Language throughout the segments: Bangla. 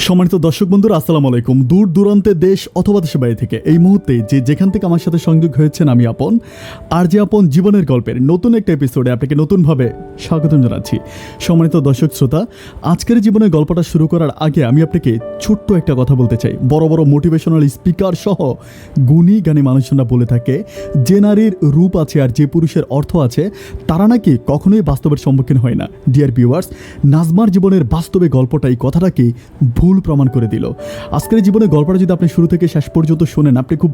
সম্মানিত দর্শক বন্ধুরা, আসসালামু আলাইকুম। দূর দূরান্তে দেশ অথবা দেশের বাইরে থেকে এই মুহূর্তে যেখান থেকে আমার সাথে সংযোগ হয়েছেন, আমি আপন আর যে আপন জীবনের গল্পের নতুন একটা এপিসোডে আপনাকে নতুনভাবে স্বাগতম জানাচ্ছি। সম্মানিত দর্শক শ্রোতা, আজকের জীবনের গল্পটা শুরু করার আগে আমি আপনাকে ছোট্ট একটা কথা বলতে চাই। বড় বড় মোটিভেশনাল স্পিকার সহ গুণী জ্ঞানী মানুষজনরা বলে থাকে, যে নারীর রূপ আছে আর যে পুরুষের অর্থ আছে তারা নাকি কখনোই বাস্তবের সম্মুখীন হয় না। ডিয়ার ভিউয়ার্স, নাজমার জীবনের বাস্তবে গল্পটা এই কথাটাকে ভুল প্রমাণ করে দিল। আজকের জীবনের গল্পটা যদি আপনি শুরু থেকে শেষ পর্যন্ত শোনেন, আপনি খুব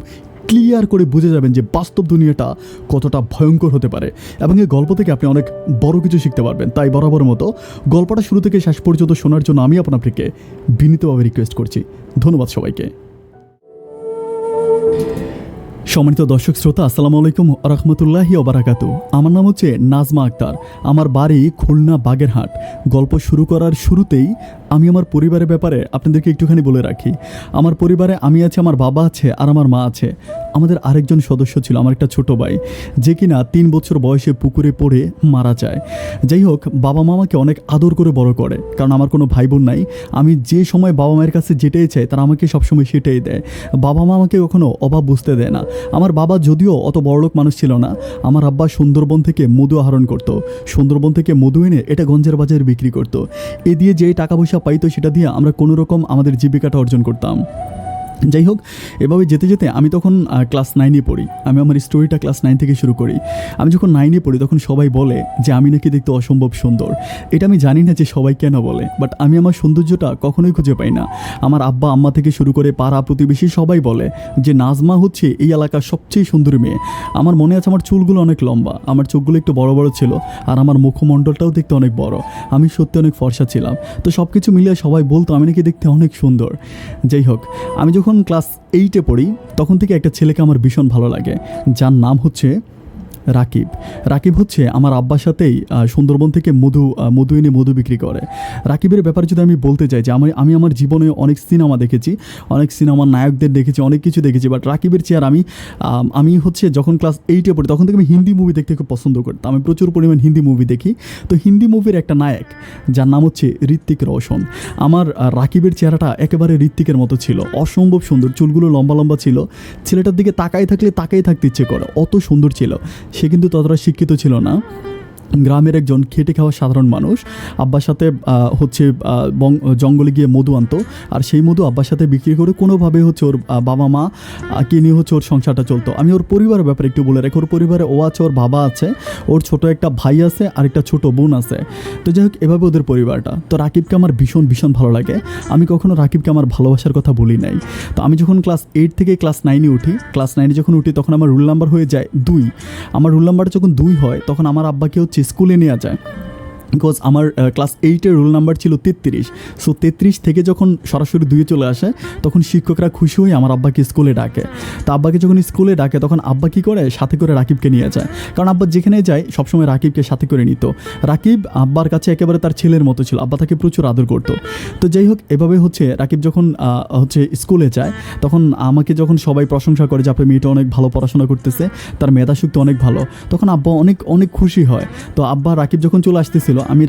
ক্লিয়ার করে বুঝে যাবেন যে বাস্তব দুনিয়াটা কতটা ভয়ঙ্কর হতে পারে, এবং এই গল্প থেকে আপনি অনেক বড় কিছু শিখতে পারবেন। তাই বরাবর মতো গল্পটা শুরু থেকে শেষ পর্যন্ত শোনার জন্য আমি আপনাকে বিনীতভাবে রিকোয়েস্ট করছি। ধন্যবাদ সবাইকে। সম্মানিত দর্শক শ্রোতা, আসসালামু আলাইকুম রহমতুল্লাহি ওবারাকাতু। আমার নাম হচ্ছে নাজমা আক্তার। আমার বাড়ি খুলনা বাগেরহাট। গল্প শুরু করার শুরুতেই আমি আমার পরিবারের ব্যাপারে আপনাদেরকে একটুখানি বলে রাখি। আমার পরিবারে আমি আছি, আমার বাবা আছে আর আমার মা আছে। আমাদের আরেকজন সদস্য ছিল, আমার একটা ছোট ভাই, যে কিনা 3 বছর বয়সে পুকুরে পড়ে মারা যায়। যাই হোক, বাবা মা আমাকে অনেক আদর করে বড় করে, কারণ আমার কোনো ভাই বোন নাই। আমি যে সময় বাবা মায়ের কাছে যেটাই চাই তারা আমাকে সবসময় সেটাই দেয়। বাবা মা আমাকে কখনো অভাব বুঝতে দেয় না। আমার বাবা যদিও অত বড়লোক মানুষ ছিল না, আমার আব্বা সুন্দরবন থেকে মধু আহরণ করতো। সুন্দরবন থেকে মধু এনে এটা গঞ্জের বাজারে বিক্রি করতো। এ দিয়ে যে টাকা পয়সা পাইতো সেটা দিয়ে আমরা কোনো রকম আমাদের জীবিকাটা অর্জন করতাম। যাই হোক, এভাবে যেতে যেতে আমি তখন ক্লাস 9-এ পড়ি। আমি আমার স্টোরিটা ক্লাস 9 থেকে শুরু করি। আমি যখন 9-এ পড়ি তখন সবাই বলে যে আমি নাকি দেখতে অসম্ভব সুন্দর। এটা আমি জানি না যে সবাই কেন বলে, বাট আমি আমার সৌন্দর্যটা কখনোই খুঁজে পাই না। আমার আব্বা আম্মা থেকে শুরু করে পাড়া প্রতিবেশী সবাই বলে যে নাজমা হচ্ছে এই এলাকার সবচেয়ে সুন্দরী মেয়ে। আমার মনে আছে আমার চুলগুলো অনেক লম্বা, আমার চোখগুলো একটু বড় বড় ছিল, আর আমার মুখমণ্ডলটাও দেখতে অনেক বড়। আমি সত্যি অনেক ফর্সা ছিলাম। তো সব কিছু মিলিয়ে সবাই বলতো আমি নাকি দেখতে অনেক সুন্দর। যাই হোক, আমি যখন ক্লাস 8-এ পড়ি তখন থেকে একটা ছেলেকে আমার ভীষণ ভালো লাগে, যার নাম হচ্ছে রাকিব। রাকিব হচ্ছে আমার আব্বার সাথেই সুন্দরবন থেকে মধু এনে মধু বিক্রি করে। রাকিবের ব্যাপারে যদি আমি বলতে চাই যে আমি আমার জীবনে অনেক সিনেমা দেখেছি, অনেক সিনেমার নায়কদের দেখেছি, অনেক কিছু দেখেছি, বাট রাকিবের চেয়ার আমি হচ্ছে যখন ক্লাস 8-এ পড়ি তখন থেকে আমি হিন্দি মুভি দেখতে খুব পছন্দ করতাম। আমি প্রচুর পরিমাণ হিন্দি মুভি দেখি। তো হিন্দি মুভির একটা নায়ক যার নাম হচ্ছে ঋত্বিক রোশন। আমার রাকিবের চেহারাটা একেবারে ঋত্বিকের মতো ছিল, অসম্ভব সুন্দর। চুলগুলো লম্বা লম্বা ছিল। ছেলেটার দিকে তাকাই থাকতে ইচ্ছে করে, অত সুন্দর ছিল। সে কিন্তু ততটা শিক্ষিত ছিল না, গ্রামের একজন খেটে খাওয়া সাধারণ মানুষ। আব্বার সাথে হচ্ছে জঙ্গলে গিয়ে মধু আনতো, আর সেই মধু আব্বার সাথে বিক্রি করে কোনোভাবে হচ্ছে ওর বাবা মা কে নিয়ে হচ্ছে ওর সংসারটা চলতো। আমি ওর পরিবারের ব্যাপারে একটু বলে রাখি। ওর পরিবারে ও আছে, ওর বাবা আছে, ওর ছোট একটা ভাই আছে আর একটা ছোট বোন আছে। তো যাই হোক, এভাবে ওদের পরিবারটা। তো রাকিবকে আমার ভীষণ ভীষণ ভালো লাগে। আমি কখনো রাকিবকে আমার ভালোবাসার কথা বলি নাই। তো আমি যখন ক্লাস 8 থেকে ক্লাস 9-এ উঠি, ক্লাস 9-এ যখন উঠি তখন আমার রুল নাম্বার হয়ে যায় 2। আমার রুল নাম্বারটা যখন 2 হয় তখন আমার আব্বাকে হচ্ছে স্কুলে নিয়ে যায়, বিকজ আমার ক্লাস 8-এর রোল নাম্বার ছিল 33। সো 33 থেকে যখন সরাসরি 2-এ চলে আসে তখন শিক্ষকরা খুশি হয়ে আমার আব্বাকে স্কুলে ডাকে। তো আব্বাকে যখন স্কুলে ডাকে তখন আব্বা কী করে, সাথে করে রাকিবকে নিয়ে যায়। কারণ আব্বা যেখানে যায় সবসময় রাকিবকে সাথে করে নিত। রাকিব আব্বার কাছে একেবারে তার ছেলের মতো ছিল, আব্বা তাকে প্রচুর আদর করতো। তো যাই হোক, এভাবে হচ্ছে রাকিব যখন হচ্ছে স্কুলে যায় তখন আমাকে যখন সবাই প্রশংসা করে যে আপনার মেয়েটা অনেক ভালো পড়াশোনা করতেছে, তার মেধাশক্তি অনেক ভালো, তখন আব্বা অনেক অনেক খুশি হয়। তো আব্বা রাকিব যখন চলে আসতেছিল আমি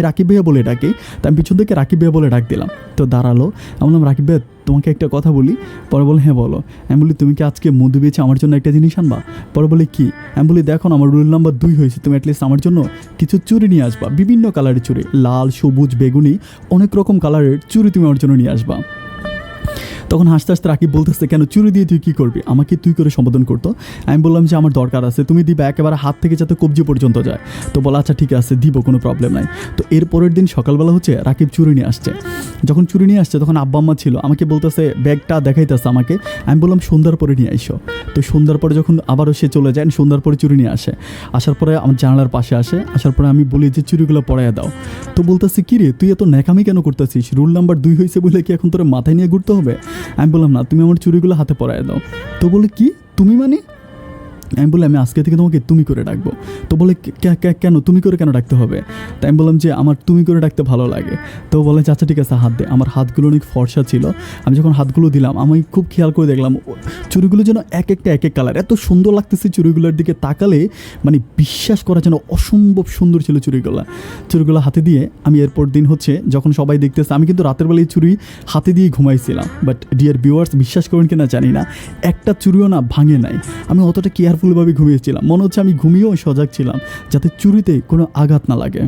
রাকিব ভাইয়া বলে ডাকি। তো আমি পিছন থেকে রাকিব ভাইয়া বলে ডাক দিলাম। তো দাঁড়ালো, আমি বললাম রাকিব ভাইয়া তোমাকে একটা কথা বলি। পরে বলে হ্যাঁ বলো। আমি বলি তুমি কি আজকে মধু বেচে আমার জন্য একটা জিনিস আনবা? পরে বলে কি? আমি বলি দেখো না, আমার রুল নাম্বার 2 হয়েছে, তুমি অ্যাটলিস্ট আমার জন্য কিছু চুড়ি নিয়ে আসবা, বিভিন্ন কালারের চুড়ি, লাল, সবুজ, বেগুনি, অনেক রকম কালারের চুড়ি তুমি আমার জন্য নিয়ে আসবা। তখন হাসতে হাসতে রাকিব বলতেছে কেন, চুরি দিয়ে তুই কী করবি? আমাকে তুই করে সম্বোধন করতো। আমি বললাম যে আমার দরকার আছে, তুমি দিবা, একেবারে হাত থেকে যাতে কবজি পর্যন্ত যায়। তো বলা আচ্ছা ঠিক আছে দিব, কোনো প্রবলেম নাই। তো এর পরের দিন সকালবেলা হচ্ছে রাকিব চুরি নিয়ে আসছে। যখন চুরি নিয়ে আসছে তখন আব্বা আম্মা ছিল, আমাকে বলতেছে ব্যাগটা দেখাইতেছে আমাকে। আমি বললাম সন্ধ্যার পরে নিয়ে আইসো। তো সন্ধ্যার পরে যখন আবারও সে চলে যায়, সন্ধ্যার পরে চুরি নিয়ে আসে। আসার পরে আমার জানালার পাশে আসে, আসার পরে আমি বলি যে চুরিগুলো পরাইয়া দাও। তো বলতেছি কী রে তুই এত ন্যাকামি কেন করতেছিস? রুল নাম্বার 2 হয়েছে বলে কি এখন তোর মাথায় নিয়ে ঘুরতে হবে? আমি বললাম না, তুমি আমার চুরিগুলো হাতে পরাইয়া দাও। তো বলে কি তুমি মানে? আমি বললাম আমি আজকে থেকে তোমাকে তুমি করে ডাকবো। তো বলে কেন তুমি করে কেন ডাকতে হবে? তাই আমি বললাম যে আমার তুমি করে ডাকতে ভালো লাগে। তো বলে আচ্ছা ঠিক আছে হাত দে। আমার হাতগুলো অনেক ফর্সা ছিল। আমি যখন হাতগুলো দিলাম আমি খুব খেয়াল করে দেখলাম চুড়িগুলো যেন এক একটা এক এক কালার, এত সুন্দর লাগতেছে চুড়িগুলোর দিকে তাকালে, মানে বিশ্বাস করা যেন অসম্ভব সুন্দর ছিল চুড়িগুলো হাতে দিয়ে আমি এরপর দিন হচ্ছে যখন সবাই দেখতেছে, আমি কিন্তু রাতের বেলায় চুড়ি হাতে দিয়ে ঘুমাইছিলাম, বাট ডিয়ার ভিউয়ার্স বিশ্বাস করেন কিনা জানি না, একটা চুড়িও না ভাঙে নাই। আমি অতটা কেয়ারফুলভাবে ঘুমিয়েছিলাম, মনে হচ্ছে আমি ঘুমিয়েও সজাগ ছিলাম যাতে চুড়িতে কোনো আঘাত না লাগে।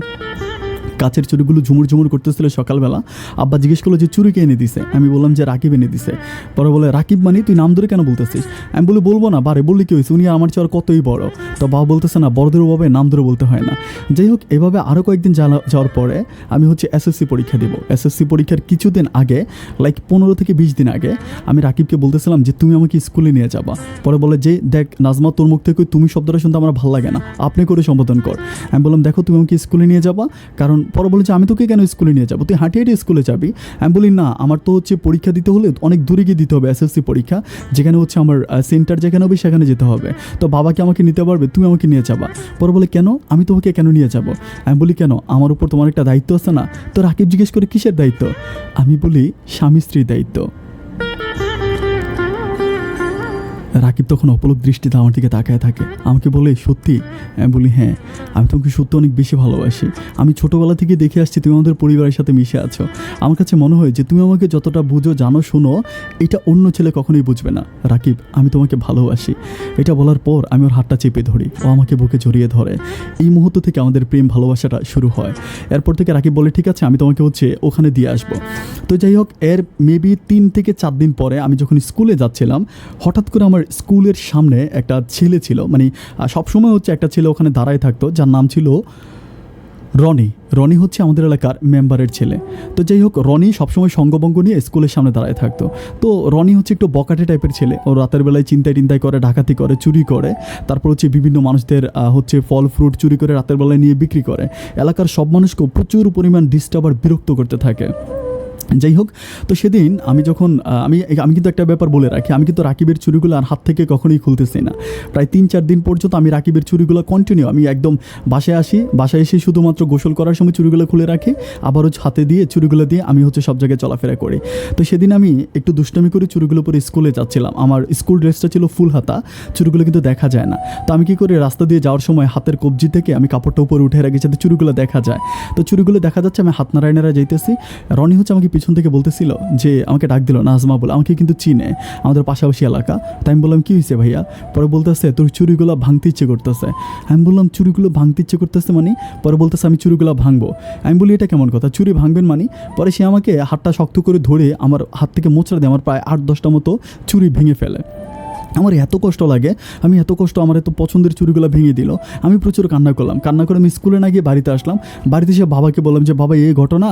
কাচের চুড়িগুলো ঝুমুর ঝুমুর করতেছিল সকালবেলা। আব্বা জিজ্ঞেস করলো যে চুড়ি কে এনে দিছে? আমি বললাম যে রাকিব এনে দিছে। পরে বলে রাকিব মানে তুই নাম ধরে কেন বলতেছিস? আমি বলবো না, বারে বললি কি হয়েছে, উনি আমার চেয়ে আর কতই বড়। তো বাবা বলতেছে না, বড়দের ভাবে নাম ধরে বলতে হয় না। যাই হোক, এভাবে আরও কয়েকদিন যাওয়ার পরে আমি হচ্ছে এসএসসি পরীক্ষা দিব। এসএসসি পরীক্ষার কিছুদিন আগে, লাইক 15 থেকে 20 দিন আগে, আমি রাকিবকে বলতেছিলাম যে তুমি আমাকে স্কুলে নিয়ে যাবা। পরে বলে যে দেখ নাজমা, তোর মুখ থেকে তুমি শব্দটা শুনতে আমার ভালো লাগে না, আপনি করে সম্বোধন কর। আমি বললাম দেখো তুমি আমাকে স্কুলে নিয়ে যাবা, কারণ পরে বলে যে আমি তোকে কেন স্কুলে নিয়ে যাবো, তুই হাঁটিয়ে হাঁটিয়ে স্কুলে যাবি। আমি বলি না, আমার তো হচ্ছে পরীক্ষা দিতে হলে অনেক দূরে গিয়ে দিতে হবে এসএসসি পরীক্ষা, যেখানে হচ্ছে আমার সেন্টার যেখানে হবে সেখানে যেতে হবে। তো বাবাকে আমাকে নিতে পারবে, তুমি আমাকে নিয়ে যাবা। পরে বলে কেন, আমি তোমাকে কেন নিয়ে যাব? আমি বলি কেন, আমার উপর তোমার একটা দায়িত্ব আছে না? তো রাকিব জিজ্ঞেস করে কিসের দায়িত্ব? আমি বলি স্বামী স্ত্রীর দায়িত্ব। রাকিব তখন অপলক দৃষ্টিতে আমার দিকে তাকায় থাকে, আমাকে বলে সত্যি? আমি বলি হ্যাঁ, আমি তোমাকে সত্যি অনেক বেশি ভালোবাসি। আমি ছোটোবেলা থেকে দেখে আসছি তুমি আমাদের পরিবারের সাথে মিশে আছো। আমার কাছে মনে হয় যে তুমি আমাকে যতটা বুঝো, জানো, শোনো, এটা অন্য ছেলে কখনোই বুঝবে না। রাকিব, আমি তোমাকে ভালোবাসি। এটা বলার পর আমি ওর হাতটা চেপে ধরি, ও আমাকে বুকে জড়িয়ে ধরে। এই মুহূর্ত থেকে আমাদের প্রেম ভালোবাসাটা শুরু হয়। এরপর থেকে রাকিব বলে ঠিক আছে আমি তোমাকে হচ্ছে ওখানে দিয়ে আসবো। তো যাই হোক, এর মেবি 3 থেকে 4 দিন পরে আমি যখন স্কুলে যাচ্ছিলাম, হঠাৎ করে আমার স্কুলের সামনে একটা ছেলে ছিল, মানে সবসময় হচ্ছে একটা ছেলে ওখানে দাঁড়ায় থাকতো, যার নাম ছিল রনি হচ্ছে আমাদের এলাকার মেম্বারের ছেলে। তো যাই হোক, রনি সবসময় সঙ্গবঙ্গ নিয়ে স্কুলের সামনে দাঁড়ায় থাকতো। তো রনি হচ্ছে একটু বকাটে টাইপের ছেলে, ও রাতের বেলায় চিন্তায় করে, ডাকাতি করে, চুরি করে, তারপর হচ্ছে বিভিন্ন মানুষদের হচ্ছে ফল ফ্রুট চুরি করে রাতের বেলায় নিয়ে বিক্রি করে, এলাকার সব মানুষকেও প্রচুর পরিমাণ ডিস্টার্ব আর বিরক্ত করতে থাকে। যাই হোক, তো সেদিন আমি যখন আমি কিন্তু একটা ব্যাপার বলে রাখি, আমি কিন্তু রাকিবের চুরিগুলো আর হাত থেকে কখনোই খুলতেছি না। প্রায় 3-4 দিন পর্যন্ত আমি রাকিবের চুরিগুলো কন্টিনিউ, আমি একদম বাসায় এসে শুধুমাত্র গোসল করার সময় চুরিগুলো খুলে রাখি, আবার হচ্ছে হাতে দিয়ে চুরিগুলো দিয়ে আমি হচ্ছে সব জায়গায় চলাফেরা করি। তো সেদিন আমি একটু দুষ্টামি করে চুরিগুলো পরে স্কুলে যাচ্ছিলাম। আমার স্কুল ড্রেসটা ছিল ফুল হাতা, চুরিগুলো কিন্তু দেখা যায় না। তো আমি কী করি, রাস্তা দিয়ে যাওয়ার সময় হাতের কবজি থেকে আমি কাপড়টা উপরে উঠে রাখি যাতে চুরিগুলো দেখা যায়। তো চুরিগুলো দেখা যাচ্ছে, আমি হাত নাড়ায় যাইতেছি। রনি হচ্ছে আমাকে পিছন থেকে বলতেছিল যে আমাকে ডাক দিল নাজমা বলে, আমাকে কিন্তু চিনে, আমাদের পাশাপাশি এলাকা। তাই আমি বললাম কী হয়েছে ভাইয়া? পরে বলতেছে তোর চুরিগুলো ভাঙতে ইচ্ছে করতেছে। আমি বললাম চুরিগুলো ভাঙতে ইচ্ছে করতেছে মানে? পরে বলতেছে আমি চুরিগুলো ভাঙবো। আমি বলি এটা কেমন কথা, চুরি ভাঙবেন মানে? পরে সে আমাকে হাতটা শক্ত করে ধরে আমার হাত থেকে মোচড়া দিয়ে আমার প্রায় 8-10টা মতো চুরি ভেঙে ফেলে। আমার এত কষ্ট লাগে, আমার এত পছন্দের চুরিগুলো ভেঙে দিল। আমি প্রচুর কান্না করে আমি স্কুলে না গিয়ে বাড়িতে আসলাম। বাড়িতে এসে বাবাকে বললাম যে বাবা এই ঘটনা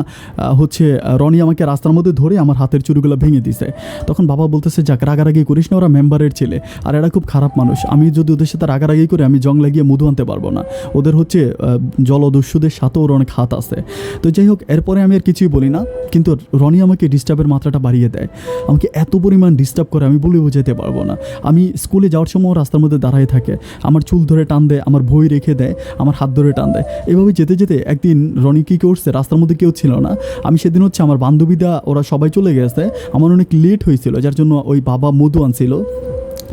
হচ্ছে রনি আমাকে রাস্তার মধ্যে ধরে আমার হাতের চুরিগুলো ভেঙে দিছে। তখন বাবা বলতেছে যাক রাগারাগি করিস না, ওরা মেম্বারের ছেলে আর এরা খুব খারাপ মানুষ, আমি যদি ওদের সাথে রাগারাগি করে আমি জং লাগিয়ে মধু আনতে পারবো না, ওদের হচ্ছে জলদস্যুদের সাথে ওর অনেক হাত আছে। তো যাই হোক, এরপরে আমি আর কিছুই বলি না, কিন্তু রনি আমাকে ডিস্টার্বের মাত্রাটা বাড়িয়ে দেয়, আমাকে এত পরিমাণ ডিস্টার্ব করে আমি বলে বোঝাতে পারবো না। আমি স্কুলে যাওয়ার সময় রাস্তার মধ্যে দাঁড়ায় থাকে, আমার চুল ধরে টান দেয়, আমার বই রেখে দেয়, আমার হাত ধরে টান দেয়। এভাবে যেতে যেতে একদিন রনি কী করছে, রাস্তার মধ্যে কেউ ছিল না, আমি সেদিন হচ্ছে আমার বান্ধবীরা ওরা সবাই চলে গেছে, আমার অনেক লেট হয়েছিল, যার জন্য ওই বাবা মধু আনছিল।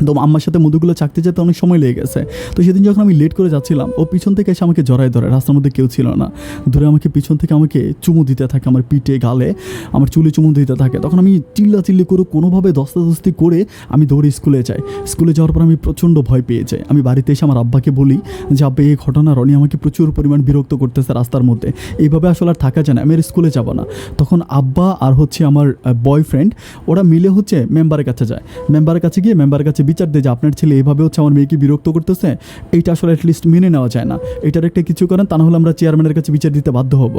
তো আম্মার সাথে মধুগুলো চাকতে যেতে অনেক সময় লেগে গেছে। তো সেদিন যখন আমি লেট করে যাচ্ছিলাম, ও পিছন থেকে এসে আমাকে জড়ায় ধরে, রাস্তার মধ্যে কেউ ছিল না, ধরে আমাকে পিছন থেকে আমাকে চুমু দিতে থাকে, আমার পিঠে গালে আমার চুলে চুমু দিতে থাকে। তখন আমি চিল্লাচিল্লি করে কোনোভাবে দস্তাদস্তি করে আমি দৌড়ে স্কুলে যাই। স্কুলে যাওয়ার পর আমি প্রচণ্ড ভয় পেয়ে যাই। আমি বাড়িতে এসে আমার আব্বাকে বলি যে আব্বা এই ঘটনা, রনি আমাকে প্রচুর পরিমাণ বিরক্ত করতেছে রাস্তার মধ্যে, এইভাবে আসলে আর থাকা যায় না, আমি আর স্কুলে যাব না। তখন আব্বা আর হচ্ছে আমার বয়ফ্রেন্ড ওরা মিলে হচ্ছে মেম্বারের কাছে যায়। মেম্বারের কাছে গিয়ে মেম্বারের কাছে বিচার দেয় যে আপনার ছেলে এভাবে হচ্ছে আমার মেয়েকে বিরক্ত করতেছে, এইটা আসলে অ্যাটলিস্ট মেনে নেওয়া যায় না, এটার একটা কিছু করেন, তা না হলে আমরা চেয়ারম্যানের কাছে বিচার দিতে বাধ্য হব।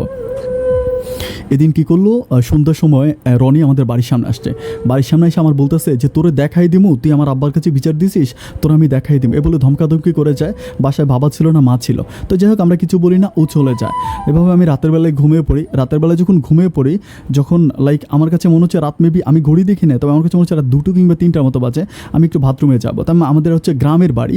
এদিন কী করলো, সন্ধ্যার সময় রনি আমাদের বাড়ির সামনে আসছে। বাড়ির সামনে এসে আমার বলতেছে যে তোরে দেখাই দিমু, তুই আমার আব্বার কাছে বিচার দিছিস, তোর আমি দেখাই দিম, এ বলে ধমকাধমকি করে যায়। বাসায় বাবা ছিল না, মা ছিল। তো যাই হোক আমরা কিছু বলি না, ও চলে যায়। এভাবে আমি রাতের বেলায় ঘুমিয়ে পড়ি। রাতের বেলায় যখন ঘুমিয়ে পড়ি, যখন লাইক আমার কাছে মনে হচ্ছে রাত মেবি, আমি ঘড়ি দেখি না, তবে আমার কাছে মনে হচ্ছে রাত 2 কিংবা 3টার মতো বাজে, আমি একটু বাথরুমে যাবো। তার আমাদের হচ্ছে গ্রামের বাড়ি,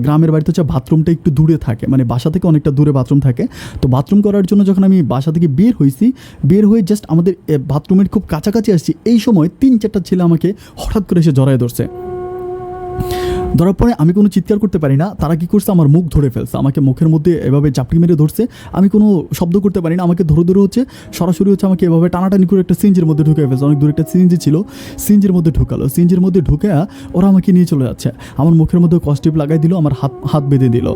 গ্রামের বাড়িতে হচ্ছে বাথরুমটা একটু দূরে থাকে, মানে বাসা থেকে অনেকটা দূরে বাথরুম থাকে। তো বাথরুম করার জন্য যখন আমি বাসা থেকে বের হয়েছি, বের হয়ে জাস্ট আমাদের বাথরুমের খুব কাছাকাছি আসছি, এই সময় 3-4টা ছেলে আমাকে হঠাৎ করে এসে জড়ায় ধরছে। ধরার পরে আমি কোনো চিৎকার করতে পারি না। তারা কী করছে, আমার মুখ ধরে ফেলছে, আমাকে মুখের মধ্যে এভাবে চাপটি মেরে ধরছে। আমি কোনো শব্দ করতে পারি না, আমাকে ধরে ধরে হচ্ছে সরাসরি হচ্ছে আমাকে এভাবে টানাটানি করে একটা সিঞ্জের মধ্যে ঢুকে ফেলছে। অনেক দূরে একটা সিঞ্জি ছিল, সিঞ্জের মধ্যে ঢুকালো। সিঞ্জের মধ্যে ঢুকে ওরা আমাকে নিয়ে চলে যাচ্ছে। আমার মুখের মধ্যে কস্টিপ লাগাই দিল, আমার হাত বেঁধে দিল।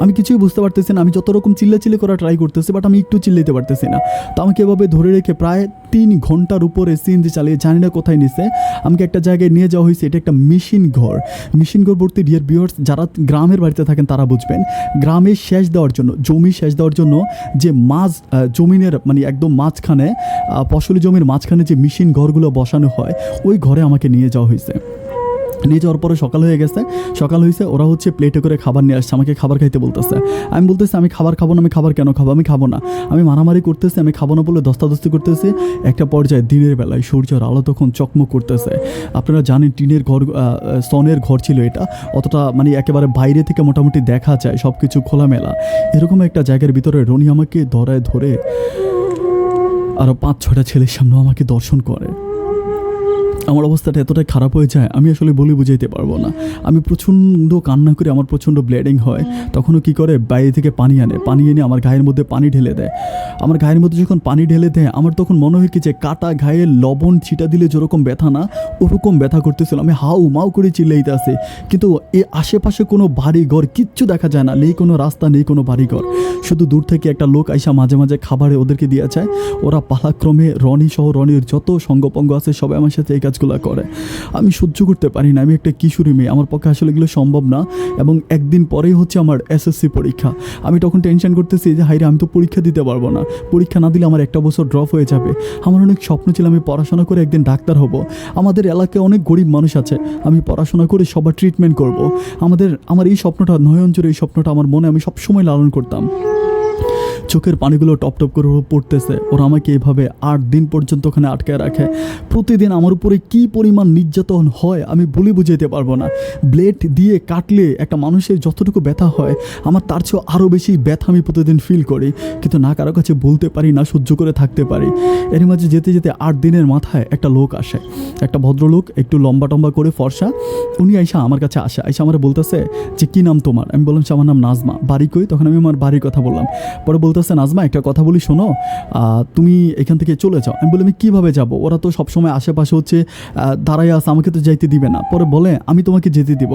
আমি কিছুই বুঝতে পারতেছি না। আমি যত রকম চিল্লাচিল্লি করা ট্রাই করতেছি, বাট আমি একটু চিল্লাইতে পারতেছি না। তো আমাকে এভাবে ধরে রেখে প্রায় 3 ঘন্টার উপরে সিঞ্জি চালিয়ে, জানি না কোথায় নিছে, আমাকে একটা জায়গায় নিয়ে যাওয়া হয়েছে। এটা একটা মেশিন ঘর। মেশিন ঘর বলতে ডিয়ার ভিউয়ার্স, যারা গ্রামের বাড়িতে থাকেন তারা বুঝবেন, গ্রামে সেচ দেওয়ার জন্য, জমি সেচ দেওয়ার জন্য যে জমিনের মানে একদম মাঝখানে, ফসলি জমির মাঝখানে যে মেশিন ঘরগুলো বসানো হয়, ওই ঘরে আমাকে নিয়ে যাওয়া হয়েছে। নিয়ে যাওয়ার পরে সকাল হয়ে গেছে, সকাল হয়েছে, ওরা হচ্ছে প্লেটে করে খাবার নিয়ে আসছে, আমাকে খাবার খাইতে বলতেছে। আমি বলতেছি আমি খাবার খাবো না। আমি খাবার কেন খাবো, আমি খাবো না। আমি মারামারি করতেছি, আমি খাবো না বলে দস্তাদস্তি করতেছি। একটা পর্যায়ে দিনের বেলায় সূর্যের আলো তখন চকমক করতেছে। আপনারা জানেন টিনের ঘর, সনের ঘর ছিল এটা, অতটা মানে একেবারে বাইরে থেকে মোটামুটি দেখা যায় সব কিছু খোলামেলা। এরকম একটা জায়গার ভিতরে রনি আমাকে ধরায় ধরে আরও 5-6টা ছেলের সামনেও আমাকে দর্শন করে। আমার অবস্থাটা এতটাই খারাপ হয়ে যায়, আমি আসলে বলে বুঝাইতে পারবো না। আমি প্রচণ্ড কান্না করে, আমার প্রচণ্ড ব্লিডিং হয়। তখনও কী করে, বাইরে থেকে পানি এনে আমার গায়ের মধ্যে পানি ঢেলে দেয়। আমার গায়ের মধ্যে যখন পানি ঢেলে দেয়, আমার তখন মনে হয় কি যে কাটা গায়ে লবণ ছিটা দিলে যেরকম ব্যথা না, ওরকম ব্যথা করতেছিল। আমি হাউ মাউ করে চিল্লাইতে আসি, কিন্তু এ আশেপাশে কোনো বাড়ি ঘর কিচ্ছু দেখা যায় না, নেই কোনো রাস্তা, নেই কোনো বাড়ি ঘর। শুধু দূর থেকে একটা লোক আইসা মাঝে মাঝে খাবারে ওদেরকে দিয়ে যায়। ওরা পালাক্রমে রনি সহ রনির যত সঙ্গপঙ্গ আছে সবাই আমার সাথে এই কাজগুলো করে। আমি সহ্য করতে পারি না, আমি একটা কিশোরী মেয়ে, আমার পক্ষে আসলে এগুলো সম্ভব না। এবং একদিন পরেই হচ্ছে আমার এসএসসি পরীক্ষা। আমি তখন টেনশন করতেছি যে হাইরে, আমি তো পরীক্ষা দিতে পারবো না, পরীক্ষা না দিলে আমার একটা বছর ড্রপ হয়ে যাবে। আমার অনেক স্বপ্ন ছিল আমি পড়াশোনা করে একদিন ডাক্তার হব। আমাদের এলাকায় অনেক গরিব মানুষ আছে, আমি পড়াশোনা করে সবার ট্রিটমেন্ট করব। আমার এই স্বপ্নটা, নয়নজোর এই স্বপ্নটা আমার মনে আমি সবসময় লালন করতাম। চোখের পানিগুলো টপ টপ করে পড়তেছে। ওরা আমাকে এভাবে 8 দিন পর্যন্ত ওখানে আটকায় রাখে। প্রতিদিন আমার উপরে কী পরিমাণ নির্যাতন হয় আমি বলে বুঝাইতে পারবো না। ব্লেড দিয়ে কাটলে একটা মানুষের যতটুকু ব্যথা হয়, আমার তার চেয়েও আরও বেশি ব্যথা আমি প্রতিদিন ফিল করি, কিন্তু না কারো কাছে বলতে পারি না, সহ্য করে থাকতে পারি। এর মাঝে যেতে যেতে 8 দিনের মাথায় একটা লোক আসে, একটা ভদ্রলোক, একটু লম্বা টম্বা করে ফর্সা। উনি আইসা আমার কাছে আসে, আইসা আমার বলতেছে যে কী নাম তোমার? আমি বললাম আমার নাম নাজমা। বাড়ি কই? তখন আমি আমার বাড়ির কথা বললাম। পরে বলতেছে নাজমা, একটা কথা বলি শোনো, তুমি এখান থেকে চলে যাও। আমি বলি আমি কীভাবে যাব? ওরা তো সবসময় আশেপাশে হচ্ছে দাঁড়াই আছে, আমাকে তো যাইতে দিবে না। পরে বলে আমি তোমাকে যেতে দিব।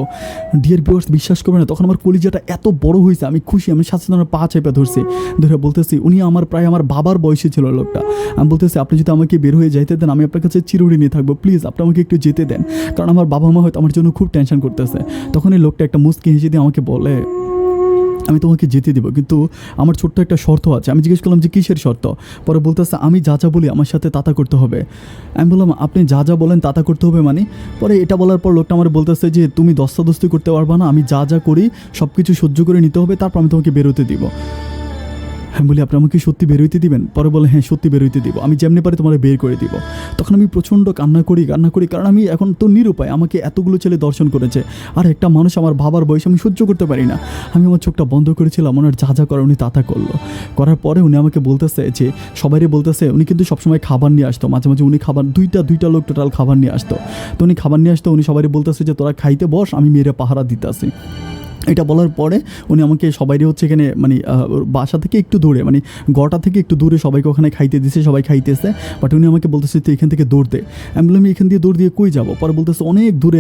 ডিয়ার ভিউয়ার্স, বিশ্বাস করবে না, তখন আমার কলিজাটা এত বড় হয়েছে, আমি খুশি। আমি সাথে সাথে পা চেপে ধরছি, ধরে বলতেছি উনি প্রায় আমার বাবার বয়সী ছিল লোকটা। আমি বলতেছি আপনি যদি আমাকে বের হয়ে যাইতে দেন, আমি আপনার কাছে চিরঋণী থাকবো, প্লিজ আপনি আমাকে একটু যেতে দেন, কারণ আমার বাবা মা হয়তো আমার জন্য খুব টেনশন করতেছে। তখন এই লোকটা একটা মুচকি হেসে দিয়ে আমাকে বলে আমি তোমাকে যেতে দেবো, কিন্তু আমার ছোট্ট একটা শর্ত আছে। আমি জিজ্ঞেস করলাম যে কিসের শর্ত? পরে বলতেছে আমি যা যা বলি আমার সাথে তাতা করতে হবে। আমি বললাম আপনি যা যা বলেন তাতা করতে হবে মানে? পরে এটা বলার পর লোকটা আমার বলতেছে যে তুমি দস্তাদস্তি করতে পারবা না, আমি যা যা করি সব কিছু সহ্য করে নিতে হবে, তারপর আমি তোমাকে বেরোতে দিব। হ্যাঁ বলি আপনি আমাকে সত্যি বেরোইতে দিবেন? পরে বলে হ্যাঁ সত্যি বেরোইতে দিব, আমি যেমনি পারি তোমার বের করে দিব। তখন আমি প্রচণ্ড কান্না করি, কারণ আমি এখন তো নিরুপায়, আমাকে এতগুলো ছেলে দর্শন করেছে, আর একটা মানুষ আমার বাবার বয়স, আমি সহ্য করতে পারি না। আমি আমার চোখটা বন্ধ করেছিলাম, ওনার যা যা করে উনি তাতা করলো। করার পরে উনি আমাকে বলতেছে যে সবাইরে বলতেছে, উনি কিন্তু সবসময় খাবার নিয়ে আসতো, মাঝে মাঝে উনি খাবার দুইটা লোক টোটাল খাবার নিয়ে আসতো। তো উনি খাবার নিয়ে আসতো, উনি সবাইরে বলতেছে যে তোরা খাইতে বস, আমি মেয়েরা পাহারা দিতে আসি। এটা বলার পরে উনি আমাকে সবাইরে হচ্ছে এখানে মানে বাসা থেকে একটু দূরে, মানে গড়টা থেকে একটু দূরে সবাইকে ওখানে খাইতে দিছে, সবাই খাইতেছে। বাট উনি আমাকে বলতেছে তুই এখান থেকে দৌড়তে। আমি বললাম এখান দিয়ে দৌড় দিয়ে কই যাবো? পরে বলতেছে অনেক দূরে,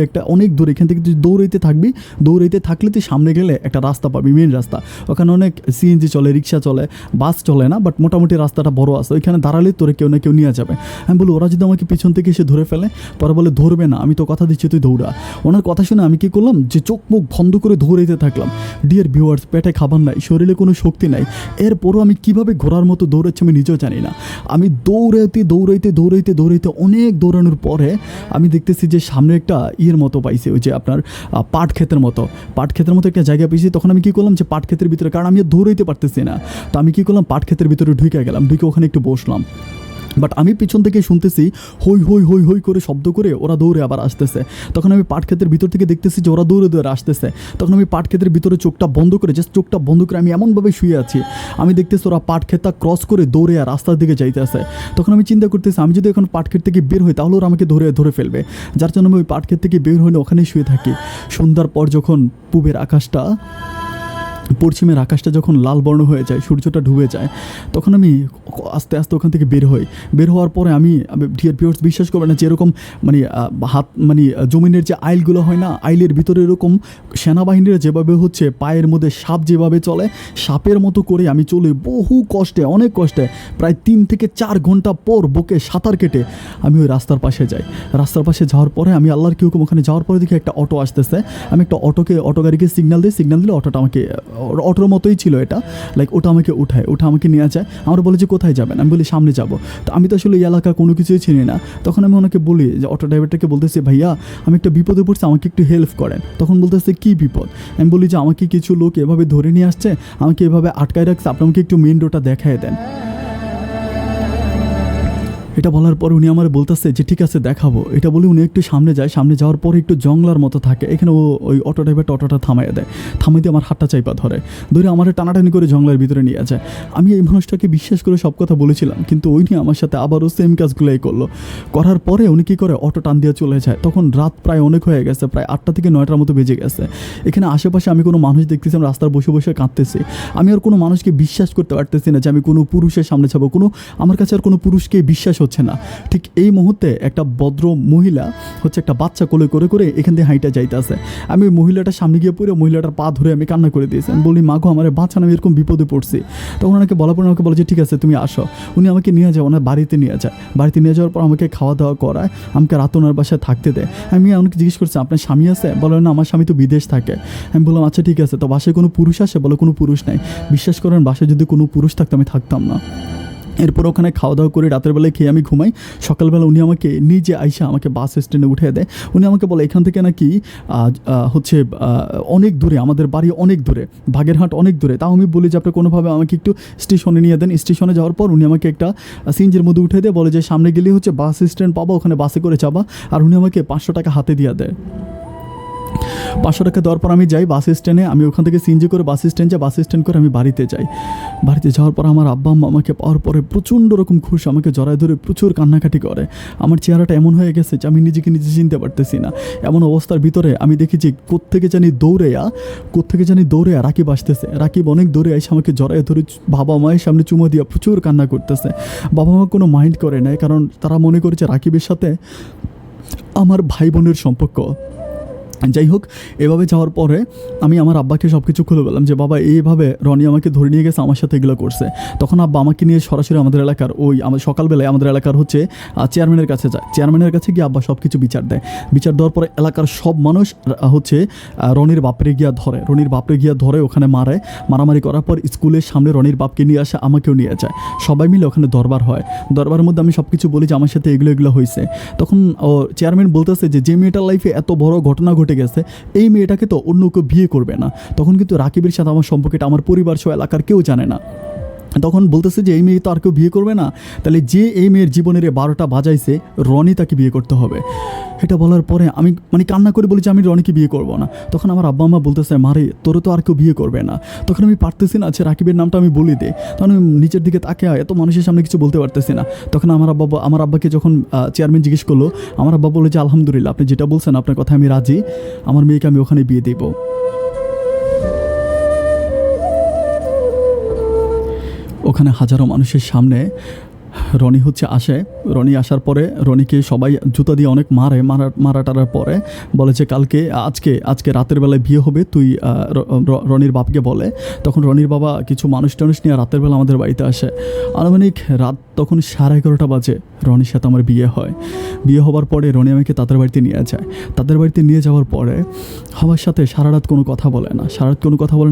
এখান থেকে তুই দৌড়াইতে থাকলে তুই সামনে গেলে একটা রাস্তা পাবি, মেন রাস্তা, ওখানে অনেক সিএনজি চলে, রিক্সা চলে, বাস চলে না, বাট মোটামুটি রাস্তাটা বড় আছে, ওইখানে দাঁড়ালে তোরে কেউ না কেউ নিয়ে যাবে। আমি বলি ওরা যদি আমাকে পিছন থেকে এসে ধরে ফেলে? পরে বলে ধরবে না, আমি তো কথা দিচ্ছি তুই দৌড়া। ওনার কথা শুনে আমি কী করলাম যে চোখ মুখ বন্ধ করে দৌড়াইতে দৌড়াইতে থাকলাম। ডিয়ার ভিউয়ার্স, পেটে খাবার নাই, শরীরে কোনো শক্তি নাই, এরপরও আমি কিভাবে ঘোড়ার মতো দৌড়াচ্ছি আমি নিজেও জানি না। আমি দৌড়াইতে অনেক দৌড়ানোর পরে আমি দেখতেছি যে সামনে একটা ইয়ের মতো পাইছি, ওই যে আপনার পাট ক্ষেতের মতো একটা জায়গা পেয়েছি। তখন আমি কী করলাম যে পাট ক্ষেতের ভিতরে, কারণ আমি দৌড়াইতে পারতেছি না, তো আমি কী করলাম পাট ক্ষেতের ভিতরে ঢুকে গেলাম, ঢুকে ওখানে একটু বসলাম। বাট আমি পিছন থেকে শুনতেছি হই হই হই হই করে শব্দ করে ওরা দৌড়ে আবার আসতেছে। তখন আমি পাট ক্ষেতের ভিতর থেকে দেখতেছি যে ওরা দৌড়ে আসতেছে। তখন আমি পাট ক্ষেতের ভিতরে চোখটা বন্ধ করে আমি এমনভাবে শুয়ে আছি, আমি দেখতেছি ওরা পাট ক্ষেতটা ক্রস করে দৌড়ে আর রাস্তার দিকে যাইতেছে। তখন আমি চিন্তা করতেছি আমি যদি এখন পাট ক্ষেত থেকে বের হই তাহলে ওরা আমাকে ধরে ফেলবে, যার জন্য আমি ওই পাট ক্ষেত থেকে বের হইলে ওখানেই শুয়ে থাকি। সন্ধ্যার পর যখন পশ্চিমের আকাশটা যখন লাল বর্ণ হয়ে যায়, সূর্যটা ডুবে যায়, তখন আমি আস্তে আস্তে ওখান থেকে বের হওয়ার পরে আমি ডিয়ার ভিউয়ার্স বিশ্বাস করবে না, যেরকম জমিনের যে আইলগুলো হয় না, আইলের ভিতরে এরকম সেনাবাহিনীরা যেভাবে হচ্ছে পায়ের মধ্যে সাপ যেভাবে চলে, সাপের মতো করে আমি চলে অনেক কষ্টে প্রায় 3 থেকে 4 ঘন্টা পর বুকে সাঁতার কেটে আমি ওই রাস্তার পাশে যাই। রাস্তার পাশে যাওয়ার পরে আমি আল্লাহর কি হুকুম ওখানে যাওয়ার পরে দেখি একটা অটো আসতেছে। আমি একটা অটো গাড়িকে সিগন্যাল দিলে অটোটা আমাকে, অটোর মতোই ছিল এটা, ওটা আমাকে উঠে আমাকে নিয়ে যায়। আমরা বলে যে কোথায় যাবেন, আমি বলি সামনে যাব। তো আমি তো আসলে এই এলাকা কোনো কিছুই চিনি না। তখন আমি ওনাকে বলি যে অটো ড্রাইভারটাকে বলতেছি, ভাইয়া আমি একটা বিপদে পড়ছি, আমাকে একটু হেল্প করেন। তখন বলতেছে কী বিপদ? আমি বলি যে আমাকে কিছু লোক এভাবে ধরে নিয়ে আসছে, আমাকে এভাবে আটকায় রাখছে, আপনি আমাকে একটু মেন রোডটা দেখায় দেন। এটা বলার পর উনি আমার বলতেছে যে ঠিক আছে দেখাবো। এটা বলে উনি একটু সামনে যাওয়ার পরে একটু জংলার মতো থাকে, এখানে ওই অটো ড্রাইভারটা অটোটা থামাই দিয়ে আমার হাতটা চাইপা ধরে আমার টানাটানি করে জংলার ভিতরে নিয়ে যায়। আমি এই মানুষটাকে বিশ্বাস করে সব কথা বলেছিলাম, কিন্তু উনি আমার সাথে আবারও সেম কাজগুলোই করার পরে উনি কী করে অটো টান দিয়ে চলে যায়। তখন রাত প্রায় অনেক হয়ে গেছে, প্রায় 8টা থেকে 9টার মতো বেজে গেছে। এখানে আশেপাশে আমি কোনো মানুষ দেখতেছি, আমি রাস্তার বসে কাঁদতেছি। আমি আর কোনো মানুষকে বিশ্বাস করতে পারতেছি না যে আমি কোনো পুরুষের সামনে যাবো, আমার কাছে আর কোনো পুরুষকে বিশ্বাস হচ্ছে না। ঠিক এই মুহূর্তে একটা ভদ্র মহিলা একটা বাচ্চা কোলে করে এখান দিয়ে হাইটা যাইতেছে। আমি ওই মহিলাটার সামনে গিয়ে পড়ে মহিলাটার পা ধরে আমি কান্না করে দিয়েছি। আমি বলি, মাগো আমার বাচ্চা, আমি এরকম বিপদে পড়ছি। তখন ওনাকে বলার পর আমাকে বলে যে ঠিক আছে তুমি আসো। উনি আমাকে নিয়ে যায়, ওনার বাড়িতে নিয়ে যাওয়ার পর আমাকে খাওয়া দাওয়া করায়, আমাকে রাত ওনার বাসায় থাকতে দেয়। আমি ওনাকে জিজ্ঞেস করছি আপনার স্বামী আছে? বলে না, আমার স্বামী তো বিদেশ থাকে। আমি বললাম আচ্ছা ঠিক আছে, তো বাসায় কোনো পুরুষ আসে? বলে কোনো পুরুষ নাই। বিশ্বাস করেন বাসায় যদি কোনো পুরুষ থাকতো আমি থাকতাম না। এরপর ওখানে খাওয়া দাওয়া করে রাতের বেলায় খেয়ে আমি ঘুমাই। সকালবেলা উনি আমাকে নিজে আইসা আমাকে বাস স্ট্যান্ডে উঠিয়ে দেয়। উনি আমাকে বলে এখান থেকে নাকি অনেক দূরে, আমাদের বাড়ি অনেক দূরে, বাগেরহাট অনেক দূরে। তাও আমি বলি যে আপনি কোনোভাবে আমাকে একটু স্টেশনে নিয়ে দেন। স্টেশনে যাওয়ার পর উনি আমাকে একটা সিএনজির মধ্যে উঠে দেয়, বলে যে সামনে গেলেই বাস স্ট্যান্ড পাবো, ওখানে বাসে করে যাবা। আর উনি আমাকে 500 টাকা হাতে দিয়ে দেয়। 500 টাকা দেওয়ার পর আমি যাই বাস স্ট্যান্ডে। আমি ওখান থেকে সিএনজি করে বাস স্ট্যান্ড করে আমি বাড়িতে যাই। বাড়িতে যাওয়ার পর আমার আব্বা আম্মা আমাকে পাওয়ার পরে প্রচণ্ড রকম খুশি, আমাকে জড়ায় ধরে প্রচুর কান্নাকাটি করে। আমার চেহারাটা এমন হয়ে গেছে যে আমি নিজেকে নিজে চিনতে পারতেছি না। এমন অবস্থার ভিতরে আমি দেখি যে কোত্থেকে জানি দৌড়ে রাকিব আসতেছে। রাকিব অনেক দৌড়ে এসে আমাকে জড়ায় ধরে বাবা মায়ের সামনে চুমো দিয়া প্রচুর কান্না করতেছে। বাবা মা কোনো মাইন্ড করে নাই, কারণ তারা মনে করেছে রাকিবের সাথে আমার ভাই বোনের সম্পর্ক। যাই হোক, এভাবে যাওয়ার পরে আমি আমার আব্বাকে সব কিছু খুলে বললাম যে বাবা এইভাবে রনি আমাকে ধরে নিয়ে গেছে, আমার সাথে এগুলো করছে। তখন আব্বা আমাকে নিয়ে সরাসরি আমাদের এলাকার সকালবেলায় আমাদের এলাকার চেয়ারম্যানের কাছে যায়। চেয়ারম্যানের কাছে গিয়ে আব্বা সব কিছু বিচার দেয়। দেওয়ার পরে এলাকার সব মানুষ রনির বাপরে গিয়া ধরে ওখানে মারামারি করার পর স্কুলের সামনে রনির বাপকে নিয়ে আসে, আমাকেও নিয়ে যায়। সবাই মিলে ওখানে দরবার হয়। দরবারের মধ্যে আমি সব কিছু বলি যে আমার সাথে এগুলো হয়েছে। তখন চেয়ারম্যান বলতেছে যে মেয়েটার লাইফে এত বড় ঘটনা ঘটে গেছে, এই মেয়েটাকে তো অন্য কেউ বিয়ে করবে না। তখন কিন্তু রাকিবের সাথে আমার সম্পর্কটা আমার পরিবার সহ এলাকার কেউ জানে না। তখন বলতেছে যে এই মেয়ে তো আর কেউ বিয়ে করবে না, তাহলে যে এই মেয়ের জীবনের 12টা বাজাইছে রনি তাকে বিয়ে করতে হবে। এটা বলার পরে আমি কান্না করে বলি যে আমি রনিকে বিয়ে করবো না। তখন আমার আব্বা আম্মা বলতেছে মারে তোর তো আর কেউ বিয়ে করবে না। তখন আমি পারতেছি না যে রাকিবের নামটা আমি বলি দিই। তখন আমি নিচের দিকে তাকে এত মানুষের সামনে কিছু বলতে পারতেছি না। তখন আমার আব্বাকে যখন চেয়ারম্যান জিজ্ঞেস করলো, আমার আব্বা বলে যে আলহামদুলিল্লাহ, আপনি যেটা বলছেন আপনার কথা আমি রাজি, আমার মেয়েকে আমি ওখানে বিয়ে দেবো। ওখানে হাজারো মানুষের সামনে রনি আসে। রনি আসার পরে রনিকে সবাই জুতা দিয়ে অনেক মারা টারার পরে বলে যে আজকে রাতের বেলায় বিয়ে হবে, তুই রনির বাপকে বলে। তখন রনির বাবা কিছু মানুষ নিয়ে রাতের বেলা আমাদের বাড়িতে আসে। আনুমানিক রাত তখন 11:30 বাজে রনির সাথে আমার বিয়ে হয়। বিয়ে হওয়ার পরে রনি আমাকে তাদের বাড়িতে নিয়ে যায়। তাদের বাড়িতে নিয়ে যাওয়ার পরে আমার সাথে সারা রাত কোনো কথা বলে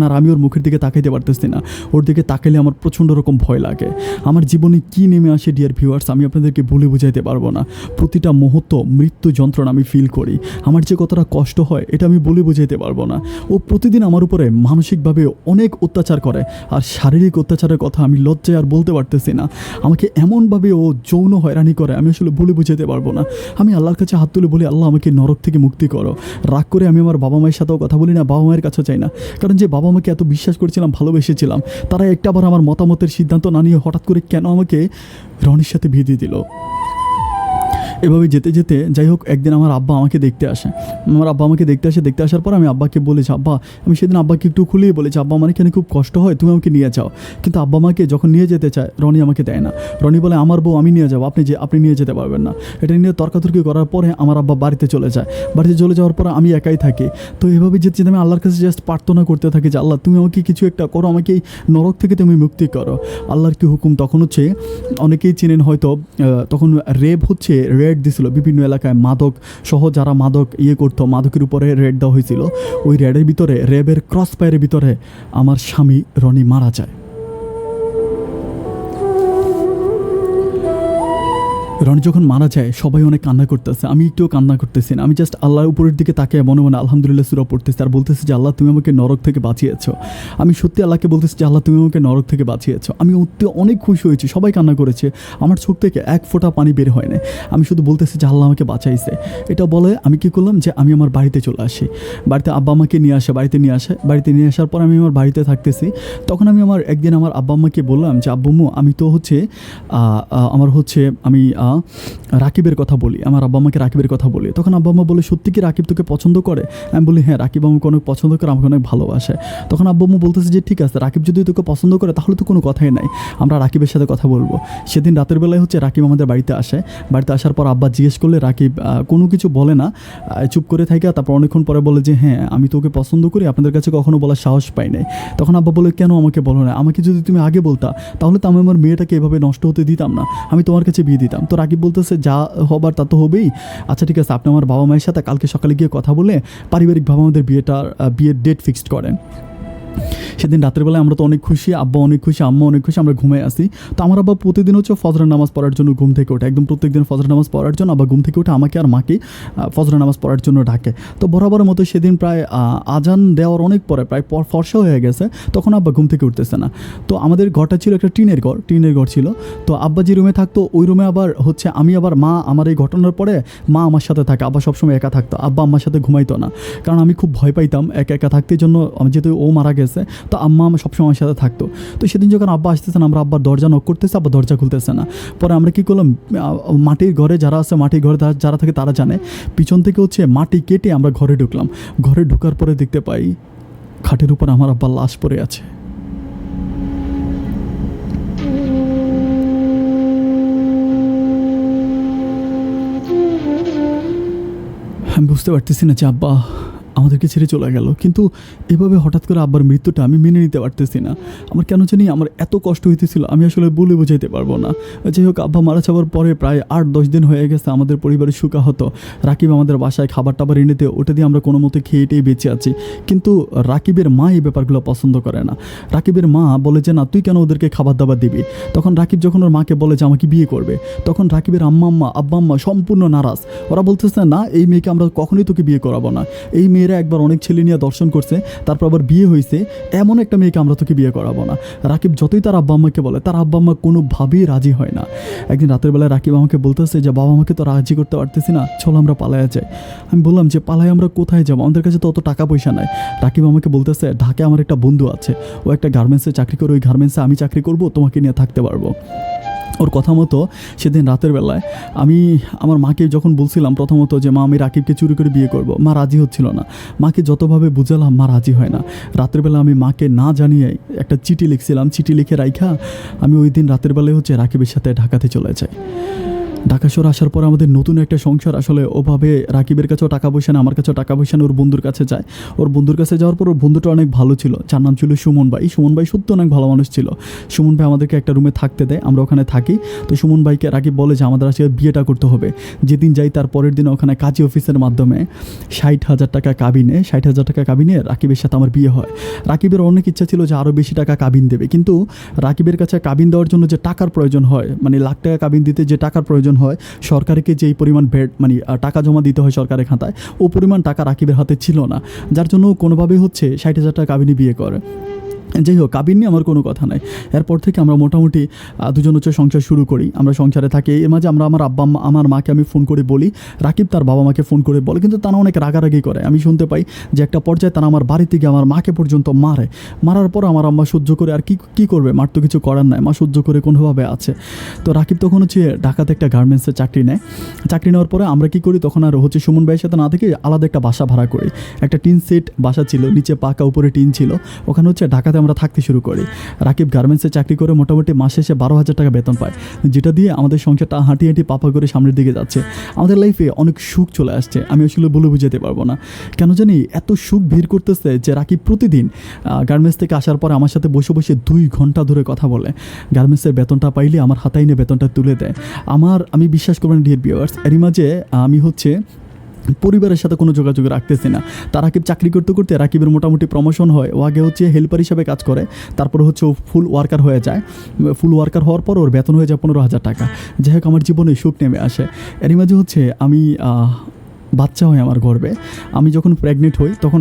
না, আর আমি ওর মুখের দিকে তাকাইতে পারতেছি না। ওর দিকে তাকাইলে আমার প্রচণ্ড রকম ভয় লাগে। আমার জীবনে কী নেমে আসে ডিয়ার ভিউয়ার্স, আমি আপনাদেরকে বলে বুঝাইতে পারবো না। প্রতিটা মুহূর্ত মৃত্যু যন্ত্রণা আমি ফিল করি। আমার যে কতটা কষ্ট হয় এটা আমি বলে বুঝাইতে পারবো না। ও প্রতিদিন আমার উপরে মানসিকভাবে অনেক অত্যাচার করে, আর শারীরিক অত্যাচারের কথা আমি লজ্জায় আর বলতে পারতেছি না। আমাকে এমনভাবে ও যৌন হয়রানি করে আমি আসলে বলে বুঝাইতে পারবো না। আমি আল্লাহর কাছে হাত তুলে বলি, আল্লাহ আমাকে নরক থেকে মুক্তি করো। রাগ করে আমি আমার বাবা মায়ের সাথেও কথা বলি না, বাবা মায়ের কাছে চাই না। কারণ যে বাবা মাকে এত বিশ্বাস করেছিলাম, ভালোবেসেছিলাম, তারা একটাবার আমার মতামতের সিদ্ধান্ত না নিয়ে হঠাৎ করে কেন আমাকে রনির সাথে বিয়ে দিয়ে দিল। এভাবে যেতে যেতে যাই হোক, একদিন আমার আব্বা আমাকে দেখতে আসে। দেখতে আসার পর আমি আব্বাকে বলেছি, আব্বা, আমি সেদিন আব্বাকে একটু খুলেই বলেছি, আব্বা আমার এখানে খুব কষ্ট হয়, তুমি আমাকে নিয়ে যাও। কিন্তু আব্বা আমাকে যখন নিয়ে যেতে চায়, রনি আমাকে দেয় না। রনি বলে, আমার বউ আমি নিয়ে যাবো, আপনি নিয়ে যেতে পারবেন না। এটা নিয়ে তর্কাতর্কি করার পরে আমার আব্বা বাড়িতে চলে যায়। বাড়িতে চলে যাওয়ার পর আমি একাই থাকি। তো এভাবে যেতে যেতে আমি আল্লাহর কাছে জাস্ট প্রার্থনা করতে থাকি যে, আল্লাহ তুমি আমাকে কিছু একটা করো, আমাকে এই নরক থেকে তুমি মুক্তি করো। আল্লাহর কি হুকুম, তখন হচ্ছে অনেকেই চিনেন হয়তো, তখন রেপ হচ্ছে, রেড দিছিল বিভিন্ন এলাকায়, মাদক সহ যারা মাদক করতো, মাদকের উপরে রেড দেওয়া হয়েছিল। ওই রেডের ভিতরে, রেবের ক্রস ফায়ারের ভিতরে আমার স্বামী রনি মারা যায়। রনি যখন মারা যায় সবাই অনেক কান্না করতেছে, আমি একটুও কান্না করতেছি না। আমি জাস্ট আল্লাহর উপরের দিকে তাকে মনে মনে আলহামদুলিল্লাহ সূরা পড়তেছি আর বলতেছি যে, আল্লাহ তুমি আমাকে নরক থেকে বাঁচিয়েছো। আমি সত্যি আল্লাহকে বলতেছি যে, আল্লাহ তুমি আমাকে নরক থেকে বাঁচিয়েছো। আমি অনেক খুশি হয়েছি, সবাই কান্না করেছে, আমার চোখ থেকে এক ফোঁটা পানি বের হয় না। আমি শুধু বলতেছি যে আল্লাহ আমাকে বাঁচাইছে। এটা বলে আমি কী করলাম যে আমি আমার বাড়িতে চলে আসি। বাড়িতে আব্বা আমাকে নিয়ে আসে, বাড়িতে নিয়ে আসার পর আমি আমার বাড়িতে থাকতেছি। তখন আমি একদিন আমার আব্বা আম্মাকে বললাম যে, আব্বুম্মু আমি তো আমি রাকিবের কথা বলি, আমার আব্বা আমাকে রাকিবের কথা বলি। তখন আব্বা আম্মা বলে, সত্যি কি রাকিব তোকে পছন্দ করে? আমি বলি, হ্যাঁ, রাকিব আমাকে অনেক পছন্দ করে, আমাকে অনেক ভালোবাসে। তখন আব্বা আম্মা বলতেছে যে, ঠিক আছে, রাকিব যদি তোকে পছন্দ করে তাহলে তো কোনো কথাই নাই, আমরা রাকিবের সাথে কথা বলবো। সেদিন রাতের বেলায় রাকিব আমাদের বাড়িতে আসে। বাড়িতে আসার পর আব্বা জিজ্ঞেস করলে রাকিব কোনো কিছু বলে না, চুপ করে থাকে। তারপর অনেকক্ষণ পরে বলে যে, হ্যাঁ আমি তোকে পছন্দ করি, আপনাদের কাছে কখনো বলার সাহস পাই নাই। তখন আব্বা বলে, কেন আমাকে বলো না? আমাকে যদি তুমি আগে বলতা তাহলে তো আমি আমার মেয়েটাকে এভাবে নষ্ট হতে দিতাম না, আমি তোমার কাছে বিয়ে দিতাম। তো রাকিব বলতেছে, যা হবার তা তো হবেই। আচ্ছা ঠিক আছে, আপনি আমার বাবা মায়ের সাথে কালকে সকালে গিয়ে কথা বলে পারিবারিকভাবে আমাদের বিয়ের ডেট ফিক্সড করেন। সেদিন রাতের বেলায় আমরা তো অনেক খুশি, আব্বা অনেক খুশি, আম্মা অনেক খুশি, আমরা ঘুমাই আসি। তো আমার আব্বা প্রতিদিন ফজরের নামাজ পড়ার জন্য ঘুম থেকে ওঠে, একদম প্রত্যেকদিন ফজরের নামাজ পড়ার জন্য আব্বা ঘুম থেকে উঠে আমাকে আর মাকে ফজরের নামাজ পড়ার জন্য ডাকে। তো বরাবরের মতো সেদিন প্রায় আজান দেওয়ার অনেক পরে, প্রায় ফর্সা হয়ে গেছে, তখন আব্বা ঘুম থেকে উঠতেছে না। তো আমাদের ঘরটা ছিল একটা টিনের ঘর ছিল। তো আব্বা যে রুমে থাকতো ওই রুমে আবার আমি আবার মা, আমার এই ঘটনার পরে মা আমার সাথে থাকে, আব্বা সবসময় একা থাকতো, আব্বা আম্মার সাথে ঘুমাইতো না, কারণ আমি খুব ভয় পাইতাম একা থাকতে জন্য, যেহেতু ও মারা গেছে। তো আম্মা আমার সবসময় আমার সাথে থাকতো। তো সেদিন যখন আব্বা আসতেছে না, আমরা আব্বার দরজা নক করতেছে, আব্বা দরজা খুলতেছে না। পরে আমরা কী করলাম, মাটির ঘরে যারা থাকে তারা জানে, পিছন থেকে মাটি কেটে আমরা ঘরে ঢুকলাম। ঘরে ঢোকার পরে দেখতে পাই খাটের উপর আমার আব্বার লাশ পড়ে আছে। আমি বুঝতে পারতেছি না যে আব্বা আমাদেরকে ছেড়ে চলে গেল, কিন্তু এভাবে হঠাৎ করে আব্বার মৃত্যুটা আমি মেনে নিতে পারতেছি না। আমার কেন জানি আমার এত কষ্ট হইতেছিল, আমি আসলে বলে বোঝাইতে পারবো না। যাই হোক, আব্বা মারা যাওয়ার পরে প্রায় 8-10 দিন হয়ে গেছে, আমাদের পরিবারের সুখাহত। রাকিব আমাদের বাসায় খাবার টাবার এনে দিয়ে ওটা দিয়ে আমরা কোনো মতে খেয়েটেই বেঁচে আছি। কিন্তু রাকিবের মা এই ব্যাপারগুলো পছন্দ করে না। রাকিবের মা বলে যে, না তুই কেন ওদেরকে খাবার দাবার দিবি? তখন রাকিব যখন ওর মাকে বলে যে আমাকে বিয়ে করবে, তখন রাকিবের আব্বা আম্মা সম্পূর্ণ নারাজ। ওরা বলতেছে, না এই মেয়েকে আমরা কখনোই তোকে বিয়ে করাবো না। এই মেয়েরা একবার অনেক ছেলে নিয়ে দর্শন করছে, তারপর আবার বিয়ে হয়েছে, এমন একটা মেয়েকে আমরা তোকে বিয়ে করাবো না। রাকিব যতই তার আব্বা আম্মাকে বলে, তার আব্বা আম্মা কোনোভাবেই রাজি হয় না। একদিন রাতের বেলায় রাকিব আমাকে বলতেছে যে, বাবা আমাকে তো রাজি করতে পারতেছি না, চলো আমরা পালায়া যাই। আমি বললাম যে, পালায় আমরা কোথায় যাবো? আমাদের কাছে তো অত টাকা পয়সা নাই। রাকিব আমাকে বলতেছে, ঢাকায় আমার একটা বন্ধু আছে, ও একটা গার্মেন্টসে চাকরি করে, ওই গার্মেন্টসে আমি চাকরি করবো, তোমাকে নিয়ে থাকতে পারবো। ওর কথা মতো সেদিন রাতের বেলায় আমি আমার মাকে যখন বলছিলাম প্রথমত যে, মা আমি রাকিবকে চুরি করে বিয়ে করব, মা রাজি হচ্ছিল না। মাকে যতভাবে বুঝালাম, মা রাজি হয় না। রাতের বেলা আমি মাকে না জানিয়ে একটা চিঠি লিখছিলাম, চিঠি লিখে রাইখা আমি ওই দিন রাতের বেলায় রাকিবের সাথে ঢাকাতে চলে যাই। ঢাকা শহরে আসার পর আমাদের নতুন একটা সংসার আসলে ওভাবে রাকিবের কাছেও টাকা পয়সা না, আমার কাছেও টাকা পয়সা না, ওর বন্ধুর কাছে যায়। ওর বন্ধুর কাছে যাওয়ার পর ওর বন্ধুটা অনেক ভালো ছিল, যার নাম ছিল সুমন ভাই। সুমন ভাই সত্যি অনেক ভালো মানুষ ছিল। সুমন ভাই আমাদেরকে একটা রুমে থাকতে দেয়, আমরা ওখানে থাকি। তো সুমন ভাইকে রাকিব বলে যে আমাদের আজকে বিয়েটা করতে হবে। যেদিন যাই তার পরের দিন ওখানে কাজী অফিসের মাধ্যমে 60,000 টাকা কাবিনে, 60,000 টাকা কাবিনে রাকিবের সাথে আমার বিয়ে হয়। রাকিবের অনেক ইচ্ছা ছিল যে আরও বেশি টাকা কাবিন দেবে, কিন্তু রাকিবের কাছে কাবিন দেওয়ার জন্য যে টাকার প্রয়োজন হয়, মানে লাখ টাকা কাবিন দিতে যে টাকার প্রয়োজন হয়, সরকারকে যেই পরিমাণ মানে টাকা জমা দিতে হয় সরকারের খাতায়, ও পরিমাণ টাকা রাকিবের হাতে ছিল না, যার জন্য কোনোভাবেই 60,000 টাকা কাবিনে বিয়ে করে। যাই হোক, কাবিন নিয়ে আমার কোনো কথা নাই। এরপর থেকে আমরা মোটামুটি দুজন সংসার শুরু করি, আমরা সংসারে থাকি। এর মাঝে আমার আব্বা আমার মাকে আমি ফোন করে বলি, রাকিব তার বাবা মাকে ফোন করে বলে, কিন্তু তারা অনেক রাগারাগি করে। আমি শুনতে পাই যে একটা পর্যায়ে তারা আমার বাড়ি থেকে আমার মাকে পর্যন্ত মারার পর আমার আম্মা সহ্য করে, আর কি করবে, মার তো কিছু করার নাই, মা সহ্য করে কোনোভাবে আছে। তো রাকিব তখন ঢাকাতে একটা গার্মেন্টসে চাকরি নেয়। চাকরি নেওয়ার পরে আমরা কী করি, তখন আর সুমন ভাইয়ের সাথে না থেকে আলাদা একটা বাসা ভাড়া করি। একটা টিন সেট বাসা ছিল, নিচে পাকা উপরে টিন ছিল। ওখানে ঢাকাতে আমরা থাকতে শুরু করি। রাকিব গার্মেন্টসে চাকরি করে মোটামুটি মাসে সে 12,000 টাকা বেতন পায়, যেটা দিয়ে আমাদের সংসারটা হাঁটি পাপা করে সামনের দিকে যাচ্ছে। আমাদের লাইফে অনেক সুখ চলে আসছে, আমি আসলে বলে বুঝাতে পারবো না। কেন জানি এত সুখ ভিড় করতেছে যে রাকিব প্রতিদিন গার্মেন্টস থেকে আসার পর আমার সাথে বসে বসে 2 ঘন্টা ধরে কথা বলে। গার্মেন্টসের বেতনটা পাইলে আমার হাতায় নিয়ে বেতনটা তুলে দেয়। আমি বিশ্বাস করবেন ডিয়ার ভিউয়ার্স, এরই মাঝে আমি পরিবারের সাথে কোনো যোগাযোগ রাখতেছি না। তার রাকিব চাকরি করতে করতে রাকিবের মোটামুটি প্রমোশন হয়। ও আগে হেল্পার হিসাবে কাজ করে, তারপরে ও ফুল ওয়ার্কার হয়ে যায়। ফুল ওয়ার্কার হওয়ার পর ওর বেতন হয়ে যায় 15,000 টাকা। যাই হোক, আমার জীবনে সুখ নেমে আসে। এরই মাঝে আমি বাচ্চা হয় আমার গর্বে। আমি যখন প্রেগনেন্ট হই তখন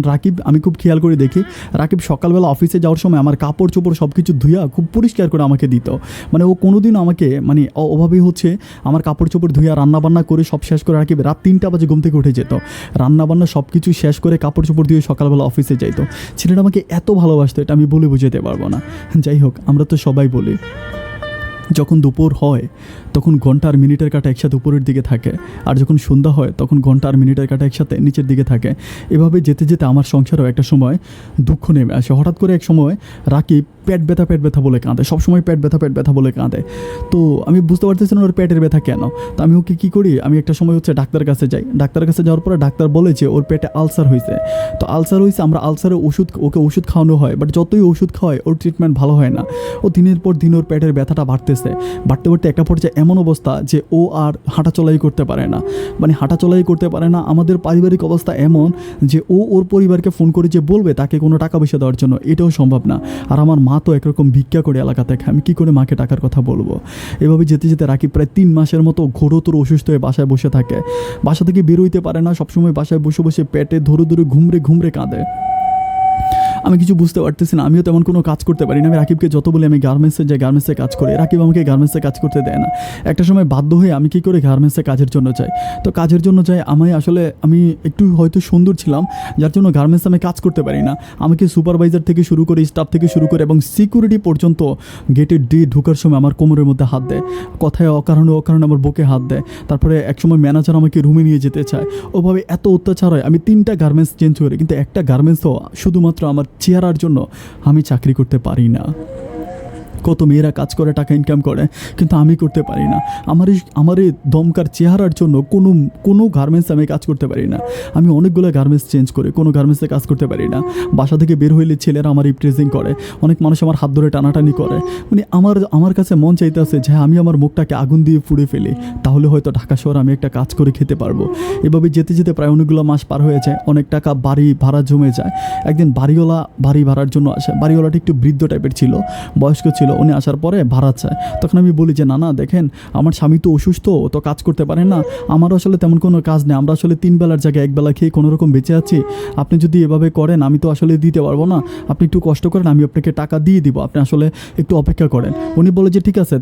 আমি খুব খেয়াল করে দেখি, রাকিব সকালবেলা অফিসে যাওয়ার সময় আমার কাপড় চোপড় সব কিছু ধুইয়া খুব পরিষ্কার করে আমাকে দিত। মানে ও কোনোদিনও আমাকে ওভাবেই আমার কাপড় চোপড় ধুইয়া রান্নাবান্না করে সব শেষ করে রাকিব রাত 3টা বাজে ঘুম থেকে উঠে যেত, রান্নাবান্না সব কিছু শেষ করে কাপড় চোপড় ধুয়ে সকালবেলা অফিসে যাইতো। ছেলেটা আমাকে এত ভালোবাসতো, এটা আমি বলে বুঝাতে পারবো না। যাই হোক, আমরা তো সবাই বলি যখন দুপুর হয় তখন ঘন্টা আর মিনিটের কাঁটা একসাথে উপরের দিকে থাকে, আর যখন সন্ধ্যা হয় তখন ঘন্টা আর মিনিটের কাঁটা একসাথে নিচের দিকে থাকে। এভাবে যেতে যেতে আমার সংসারও একটা সময় দুঃখ নেমে আসে। হঠাৎ করে এক সময় রাকিব পেট ব্যথা বলে কাঁদে, সবসময় পেট ব্যথা বলে কাঁদে। তো আমি বুঝতে পারতেছি না ওর পেটের ব্যথা কেন। তো আমি ওকে কী করি, আমি একটা সময় ডাক্তারের কাছে যাই। ডাক্তারের কাছে যাওয়ার পরে ডাক্তার বলে যে ওর পেটে আলসার হয়েছে। তো আলসার হয়েছে, আমরা আলসারের ওকে ওষুধ খাওয়ানো হয়, বাট যতই ওষুধ খাওয়ায় ওর ট্রিটমেন্ট ভালো হয় না। ও দিনের পর দিন ওর পেটের ব্যথাটা বাড়তে একটা পর্যায়ে এমন অবস্থা যে ও আর হাঁটাচলাই করতে পারে না, হাঁটাচলাই করতে পারে না। আমাদের পারিবারিক অবস্থা এমন যে ওর পরিবারকে ফোন করে যে বলবে তাকে কোনো টাকা পয়সা দেওয়ার জন্য, এটাও সম্ভব না। আর আমার মা তো একরকম ভিক্ষা করে এলাকাতে খায়, আমি কী করে মাকে টাকার কথা বলবো। এভাবে যেতে যেতে রাকিব প্রায় 3 মাসের মতো ঘোরতর অসুস্থ হয়ে বাসায় বসে থাকে। বাসা থেকে বেরোইতে পারে না, সবসময় বাসায় বসে বসে পেটে ধরে ঘুমরে কাঁদে। আমি কিছু বুঝতে পারতেছি না, আমিও তেমন কোনো কাজ করতে পারি না। আমি রাকিবকে যত বলি আমি গার্মেন্টসে কাজ করি, রাকিব আমাকে গার্মেন্টসে কাজ করতে দেয় না। একটা সময় বাধ্য হয়ে আমি কী করে গার্মেন্টসে কাজের জন্য যাই। তো কাজের জন্য যাই, আমি একটু হয়তো সুন্দর ছিলাম, যার জন্য গার্মেন্টসে আমি কাজ করতে পারি না। আমাকে সুপারভাইজার থেকে শুরু করে, স্টাফ থেকে শুরু করে এবং সিকিউরিটি পর্যন্ত গেটের ঢোকার সময় আমার কোমরের মধ্যে হাত দেয়, কথায় অকারণে আমার বুকে হাত দেয়। তারপরে একসময় ম্যানেজার আমাকে রুমে নিয়ে যেতে চায়। ওভাবে এত অত্যাচার হয়। আমি 3টা গার্মেন্টস চেঞ্জ করি, কিন্তু একটা গার্মেন্টসও শুধুমাত্র আমার চেহারার জন্য আমি চাকরি করতে পারি না। কত মেয়েরা কাজ করে, টাকা ইনকাম করে, কিন্তু আমি করতে পারি না। আমার এই দমকার চেহারার জন্য কোনো গার্মেন্টস আমি কাজ করতে পারি না। আমি অনেকগুলো গার্মেন্টস চেঞ্জ করি, কোনো গার্মেন্টসে কাজ করতে পারি না। বাসা থেকে বের হইলে ছেলেরা আমার রিপ্রেজেন্ট করে, অনেক মানুষ আমার হাত ধরে টানাটানি করে। আমার কাছে মন চাইতেছে যে আমি আমার মুখটাকে আগুন দিয়ে পুড়ে ফেলি, তাহলে হয়তো ঢাকা শহরে আমি একটা কাজ করে খেতে পারবো। এভাবে যেতে যেতে প্রায় অনেকগুলো মাস পার হয়ে যায়, অনেক টাকা বাড়ি ভাড়া জমে যায়। একদিন বাড়ি ভাড়ার জন্য আসে। বাড়িওয়ালাটা একটু বৃদ্ধ টাইপের ছিল, বয়স্ক ছিল। উনি আসার পরে ভাড়া চায়। তখন আমি বলি যে না দেখেন, আমার স্বামী তো অসুস্থ, তো কাজ করতে পারে না, আমারও আসলে তেমন কোনো কাজ নেই, আমরা আসলে 3 বেলার জায়গায় 1 বেলা খেয়ে কোনো রকম বেঁচে আছি। আপনি যদি এভাবে করেন আমি তো আসলে দিতে পারবো না, আপনি একটু কষ্ট করেন, আমি আপনাকে টাকা দিয়ে দিব, আপনি আসলে একটু অপেক্ষা করেন। উনি বলে যে ঠিক আছে,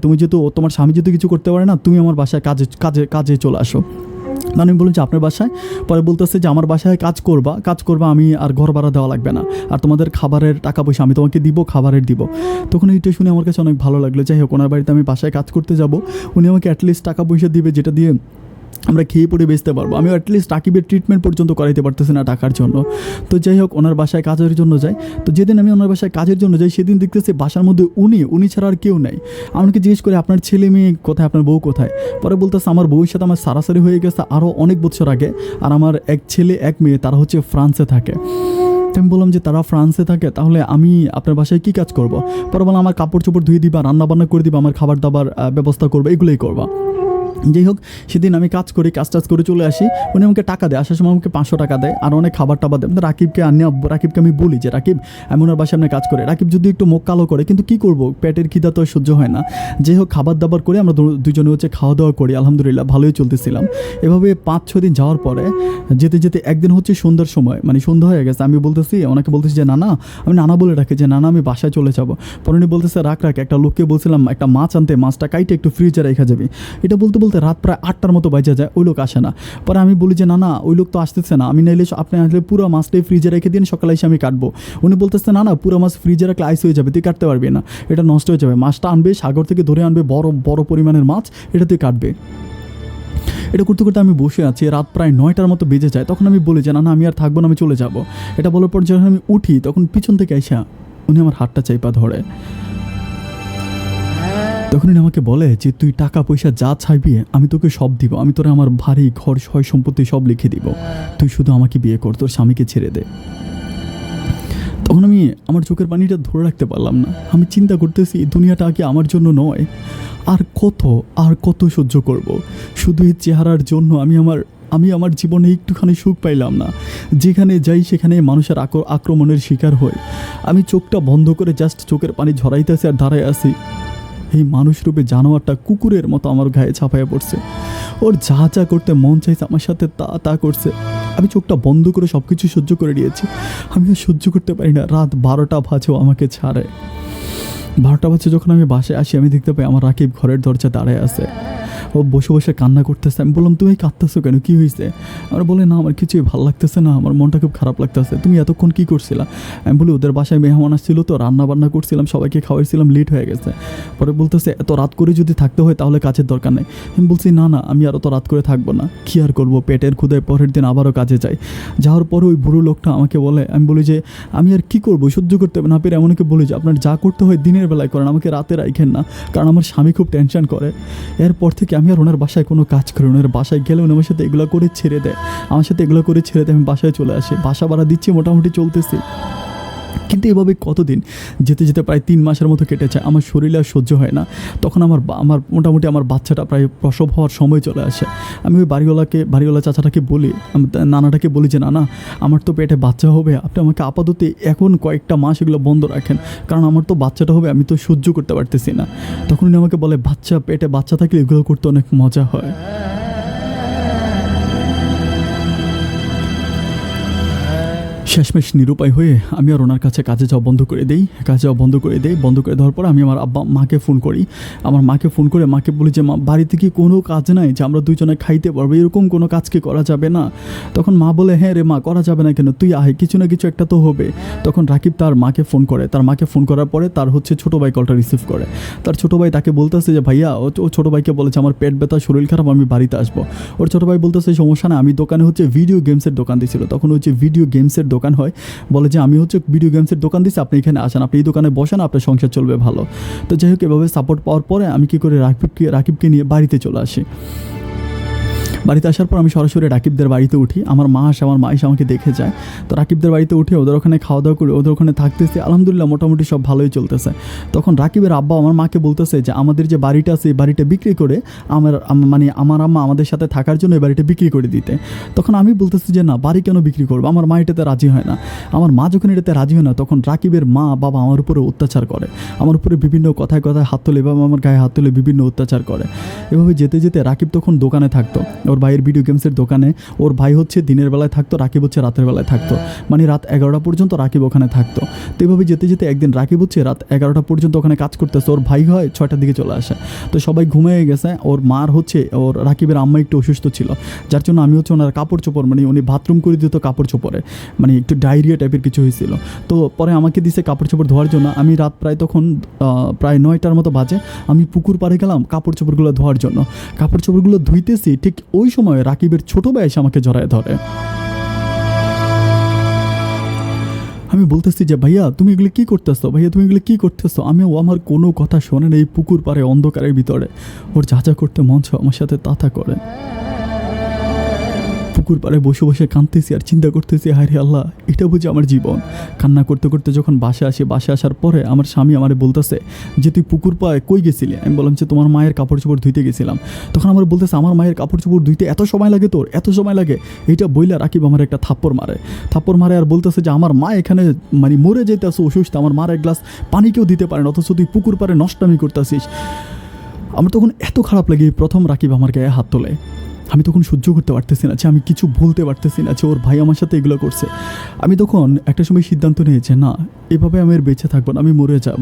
তোমার স্বামী যদি কিছু করতে পারে না, তুমি আমার বাসায় কাজে চলে আসো। আমি বললাম যে আপনার বাসায়? পরে বলতেছে যে আমার বাসায় কাজ করবা, আমি আর ঘর ভাড়া দেওয়া লাগবে না, আর তোমাদের খাবারের টাকা পয়সা আমি তোমাকে দিব, খাবারের দিব। তখন এইটা শুনে আমার কাছে অনেক ভালো লাগলো। যাই হোক, ওনার বাড়িতে আমি বাসায় কাজ করতে যাব, উনি আমাকে অ্যাটলিস্ট টাকা পয়সা দিবে, যেটা দিয়ে আমরা খেয়ে পড়ে বেচতে পারবো। আমি অ্যাটলিস্ট রাকিবের ট্রিটমেন্ট পর্যন্ত করাইতে পারতেছি না টাকার জন্য। তো যাই হোক, ওনার বাসায় কাজের জন্য যাই। তো যেদিন আমি ওনার বাসায় কাজের জন্য যাই সেদিন দেখতেছি বাসার মধ্যে উনি ছাড়া আর কেউ নাই। আমাকে জিজ্ঞেস করে আপনার ছেলে মেয়ে কোথায়, আপনার বউ কোথায়? পরে বলতেছে আমার বউয়ের সাথে আমার সারাসারি হয়ে গেছে আরও অনেক বছর আগে, আর আমার এক ছেলে এক মেয়ে, তারা হচ্ছে ফ্রান্সে থাকে। আমি বললাম যে তারা ফ্রান্সে থাকে, তাহলে আমি আপনার বাসায় কী কাজ করব? পরে বললাম আমার কাপড় চোপড় ধুয়ে দিবা, রান্নাবান্না করে দিবা, আমার খাবার দাবার ব্যবস্থা করবো, এগুলোই করবা। যাই হোক, সেদিন আমি কাজ টাজ করে চলে আসি। উনি আমাকে টাকা দেয়, আসার সময় আমাকে 500 টাকা দেয়, আর অনেক খাবার টাবার দেয়। রাকিবকে রাকিবকে আমি বলি যে রাকিব, আমি ওনার বাসায় আপনার কাজ করে। রাকিব যদি একটু মুখ কালো করে, কিন্তু কী করবো, পেটের খিদা তো সহ্য হয় না। যাই হোক, খাবার দাবার করে আমরা দুজনে হচ্ছে খাওয়া দাওয়া করি, আলহামদুলিল্লাহ ভালোই চলতেছিলাম। এভাবে 5-6 দিন যাওয়ার পরে যেতে যেতে একদিন হচ্ছে সন্ধ্যার সময়, মানে সন্ধ্যা হয়ে গেছে, আমি বলতেছি ওনাকে, বলতেছি যে নানা, আমি নানা বলে রাখি যে নানা আমি বাসায় চলে যাবো। পরে উনি বলতেছে রাখ, একটা লোককে বলছিলাম একটা মাছ আনতে, মাছটা কাইটে একটু ফ্রিজে রেখে যাবি। এটা বলতে বলতে রাত প্রায় 8টার মতো বাজে যায়, ওই লোক আসে না। পরে আমি বলি যে না, ওই লোক তো আসতেছে না, আমি নাইলে আপনি আসলে পুরো মাছটাই ফ্রিজে রেখে দিন, সকালে এসে আমি কাটবো। উনি বলতেছে না, পুরো মাছ ফ্রিজে রাখলে আইস হয়ে যাবে, তুই কাটতে পারবি না, এটা নষ্ট হয়ে যাবে। মাছটা আনবে, সাগর থেকে ধরে আনবে, বড় বড় পরিমাণের মাছ, এটা তুই কাটবে। এটা করতে করতে আমি বসে আছি, রাত প্রায় 9টার মতো বেজে যায়। তখন আমি বলি যে না, আমি আর থাকবো না, আমি চলে যাব। এটা বলার পর যখন আমি উঠি, তখন পিছন থেকে এসে উনি আমার হাতটা চাইপা ধরে। তখন উনি আমাকে বলে যে তুই টাকা পয়সা যা চাইবি আমি তোকে সব দিব, আমি তোরা আমার ভারী ঘর সয় সম্পত্তি সব লিখে দিব, তুই শুধু আমাকে বিয়ে কর, তোর স্বামীকে ছেড়ে দে। তখন আমি আমার চোখের পানিটা ধরে রাখতে পারলাম না। আমি চিন্তা করতেছি দুনিয়াটা আগে আমার জন্য নয়, আর কত সহ্য করব। শুধু এই চেহারার জন্য আমি আমার জীবনে একটুখানি সুখ পাইলাম না। যেখানে যাই সেখানে মানুষের আক্রমণের শিকার হই। আমি চোখটা বন্ধ করে জাস্ট চোখের পানি ঝরাইতেছি আর দাঁড়ায় আছি। এই মানুষরূপে জানোয়ারটা কুকুরের মতো আমার গায়ে ছাপাইয়া পড়ছে। ওর যা যা করতে মন চাইছে আমার সাথে তা করছে। আমি চোখটা বন্ধ করে সব কিছু সহ্য করে নিয়েছি। আমি আর সহ্য করতে পারি না। রাত 12টা বাজেও আমাকে ছাড়ে। 12টা বাজে যখন আমি বাসায় আসি, আমি দেখতে পাই আমার রাকিব ঘরের দরজা দাঁড়ায় আছে। ও বসে বসে কান্না করতেছে। আমি বললাম তুমি কাঁদতেছো কেন, কী হয়েছে? আমার বলে না, আমার কিছুই ভালো লাগতেছে না, আমার মনটা খুব খারাপ লাগতেছে। তুমি এতক্ষণ কী করছিলা? আমি বলি ওদের বাসায় মেহমান আসছিল তো, রান্না বান্না করছিলাম, সবাইকে খাওয়াইছিলাম, লেট হয়ে গেছে। পরে বলতেছে এত রাত করে যদি থাকতে হয় তাহলে কাজের দরকার নেই। আমি বলছি না, আমি আর অত রাত করে থাকবো না। কী আর করবো, পেটের ক্ষুদায় পরের দিন আবারও কাজে যাই। যাওয়ার পরে ওই বুড়ো লোকটা আমাকে বলে, আমি বলি যে আমি আর কী করবো, সহ্য করতে না পেরে এমনকে বলি যে আপনার যা করতে হয় দিনের বেলায় করেন, আমাকে রাতে রাখেন না, কারণ আমার স্বামী খুব টেনশন করে। এরপর থেকে আমি আর ওনার বাসায় কোনো কাজ করি, ওনার বাসায় গেলে উনি আমার সাথে এগুলো করে ছেড়ে দেয়, আমি বাসায় চলে আসি। বাসা ভাড়া দিচ্ছি, মোটামুটি চলতেছি। কিন্তু এভাবে কতদিন যেতে যেতে প্রায় 3 মাসের মতো কেটেছে। আমার শরীরে আর সহ্য হয় না। তখন আমার মোটামুটি আমার বাচ্চাটা প্রায় প্রসব হওয়ার সময় চলে আসে। আমি ওই বাড়িওয়ালা চাচাটাকে বলি, নানাটাকে বলি যে না, আমার তো পেটে বাচ্চা হবে, আপনি আমাকে আপাতত এখন কয়েকটা মাস এগুলো বন্ধ রাখেন, কারণ আমার তো বাচ্চাটা হবে, আমি তো সহ্য করতে পারতেছি না। তখন উনি আমাকে বলে পেটে বাচ্চা থাকলে এগুলো করতে অনেক মজা হয়। শেষমেশ নিরুপায় হয়ে আমি আর ওনার কাছে কাজে যাওয়া বন্ধ করে দিই। বন্ধ করে দেওয়ার পর আমি আমার মাকে ফোন করি। আমার মাকে ফোন করে মাকে বলি যে মা, বাড়িতে কি কোনো কাজ নাই যে আমরা দুজনে খাইতে পারবো, এরকম কোনো কাজ কি করা যাবে না? তখন মা বলে হ্যাঁ রে মা, করা যাবে না কেন, তুই আয়, কিছু না কিছু একটা তো হবে। তখন রাকিব তার মাকে ফোন করে। তার মাকে ফোন করার পরে তার হচ্ছে ছোটো ভাই কলটা রিসিভ করে। তার ছোটো ভাই তাকে বলতেছে যে ভাইয়া, ও ছোটো ভাইকে বলেছে আমার পেট ব্যথা, শরীর খারাপ, আমি বাড়িতে আসবো। ওর ছোটো ভাই বলতেছে সমস্যা না, আমি দোকানে হচ্ছে ভিডিও গেমসের দোকান দিয়েছিল, তখন হচ্ছে ভিডিও গেমসের দোকান হয়, বলে যে আমি হচ্ছে ভিডিও গেমসের দোকান দিচ্ছি, আপনি এখানে আসেন, আপনি এই দোকানে বসেন, আপনার সংসার চলবে ভালো। তো যাই হোক, এভাবে সাপোর্ট পাওয়ার পরে আমি কী করে রাকিবকে নিয়ে বাড়িতে চলে আসি। বাড়িতে আসার পর আমি সরাসরি রাকিবদের বাড়িতে উঠি। আমার মা এসে আমাকে দেখে যায়। তো রাকিবদের বাড়িতে উঠে ওদের ওখানে খাওয়া দাওয়া করে ওদের ওখানে থাকতেছে। আলহামদুলিল্লাহ মোটামুটি সব ভালোই চলতেছে। তখন রাকিবের আব্বা আমার মাকে বলতেছে যে আমাদের যে বাড়িটা আছে এই বাড়িটা বিক্রি করে আমার আম্মা আমাদের সাথে থাকার জন্য এই বাড়িটা বিক্রি করে দিতে। তখন আমি বলতেছি যে না, বাড়ি কেন বিক্রি করবো, আমার মা এটাতে রাজি হয় না। আমার মা যখন এটাতে রাজি হয় না, তখন রাকিবের মা বাবা আমার উপরে অত্যাচার করে, আমার উপরে বিভিন্ন কথায় হাত তোলে এবং আমার গায়ে হাত তুলে বিভিন্ন অত্যাচার করে। এভাবে যেতে যেতে রাকিব তখন দোকানে থাকতো, ওর ভাইয়ের ভিডিও গেমসের দোকানে। ওর ভাই হচ্ছে দিনের বেলায় থাকতো, রাকিব হচ্ছে রাতের বেলায় থাকতো, মানে রাত 11টা পর্যন্ত রাকিব ওখানে থাকতো। তো এভাবে যেতে যেতে একদিন রাকিব হচ্ছে রাত 11টা পর্যন্ত ওখানে কাজ করতেছে, ওর ভাই হয় 6টার দিকে চলে আসে। তো সবাই ঘুমিয়ে গেছে। ওর মার হচ্ছে ওর রাকিবের আম্মা একটু অসুস্থ ছিল, যার জন্য আমি হচ্ছে ওনার কাপড় চোপড়, মানে উনি বাথরুম করে দিত কাপড় চোপড়ে, মানে একটু ডায়রিয়া টাইপের কিছু হয়েছিল। তো পরে আমাকে দিছে কাপড় চোপড় ধোয়ার জন্য। আমি রাত প্রায় 9টার মতো বাজে, আমি পুকুর পাড়ে গেলাম কাপড় চোপড়গুলো ধোয়ার জন্য। কাপড় চোপড়গুলো ধুইতেছি, ঠিক ওই ওই সময় রাকিবের ছোট ভাই এসে আমাকে জড়ায় ধরে। আমি বলতেছি যে ভাইয়া তুমি এগুলো কী করতেছো, ভাইয়া তুমি এগুলো কী করতেছো। আমিও আমার কোনো কথা শোনে না, এই পুকুর পাড়ে অন্ধকারের ভিতরে ওর যা যা করতে মন চায় আমার সাথে তা করে। পুকুর পাড়ে বসে বসে কাঁদতেছি আর চিন্তা করতেছি, হায় রে আল্লাহ, এটা বুঝি আমার জীবন। কান্না করতে করতে যখন বাসায় আসি, বাসায় আসার পরে আমার স্বামী আমারে বলতেছে যে তুই পুকুর পাড়ে কই গেছিলি। আমি বললাম যে তোমার মায়ের কাপড় চোপড় ধুইতে গেছিলাম। তখন আমার বলতেছে আমার মায়ের কাপড় চোপড় ধুইতে এত সময় লাগে তোর, এত সময় লাগে। এইটা বইলা রাকিব আমার একটা থাপ্পড় মারে আর বলতেছে যে আমার মা এখানে মানে মরে যেতেছে অসুস্থ, আমার মার এক গ্লাস পানি কেউ দিতে পারে না, অথচ তুই পুকুর পাড়ে নষ্টামি করতেছিস। আমার তখন এত খারাপ লাগে, প্রথম রাকিব আমার গায়ে হাত তোলে। আমি তখন সহ্য করতে পারতেছি না, যে আমি কিছু বলতে পারতেছি না যে ওর ভাই আমার সাথে এগুলো করছে। আমি তখন একটা সময় সিদ্ধান্ত নিয়েছি, না এভাবে আমি আর বেঁচে থাকবো না, আমি মরে যাব।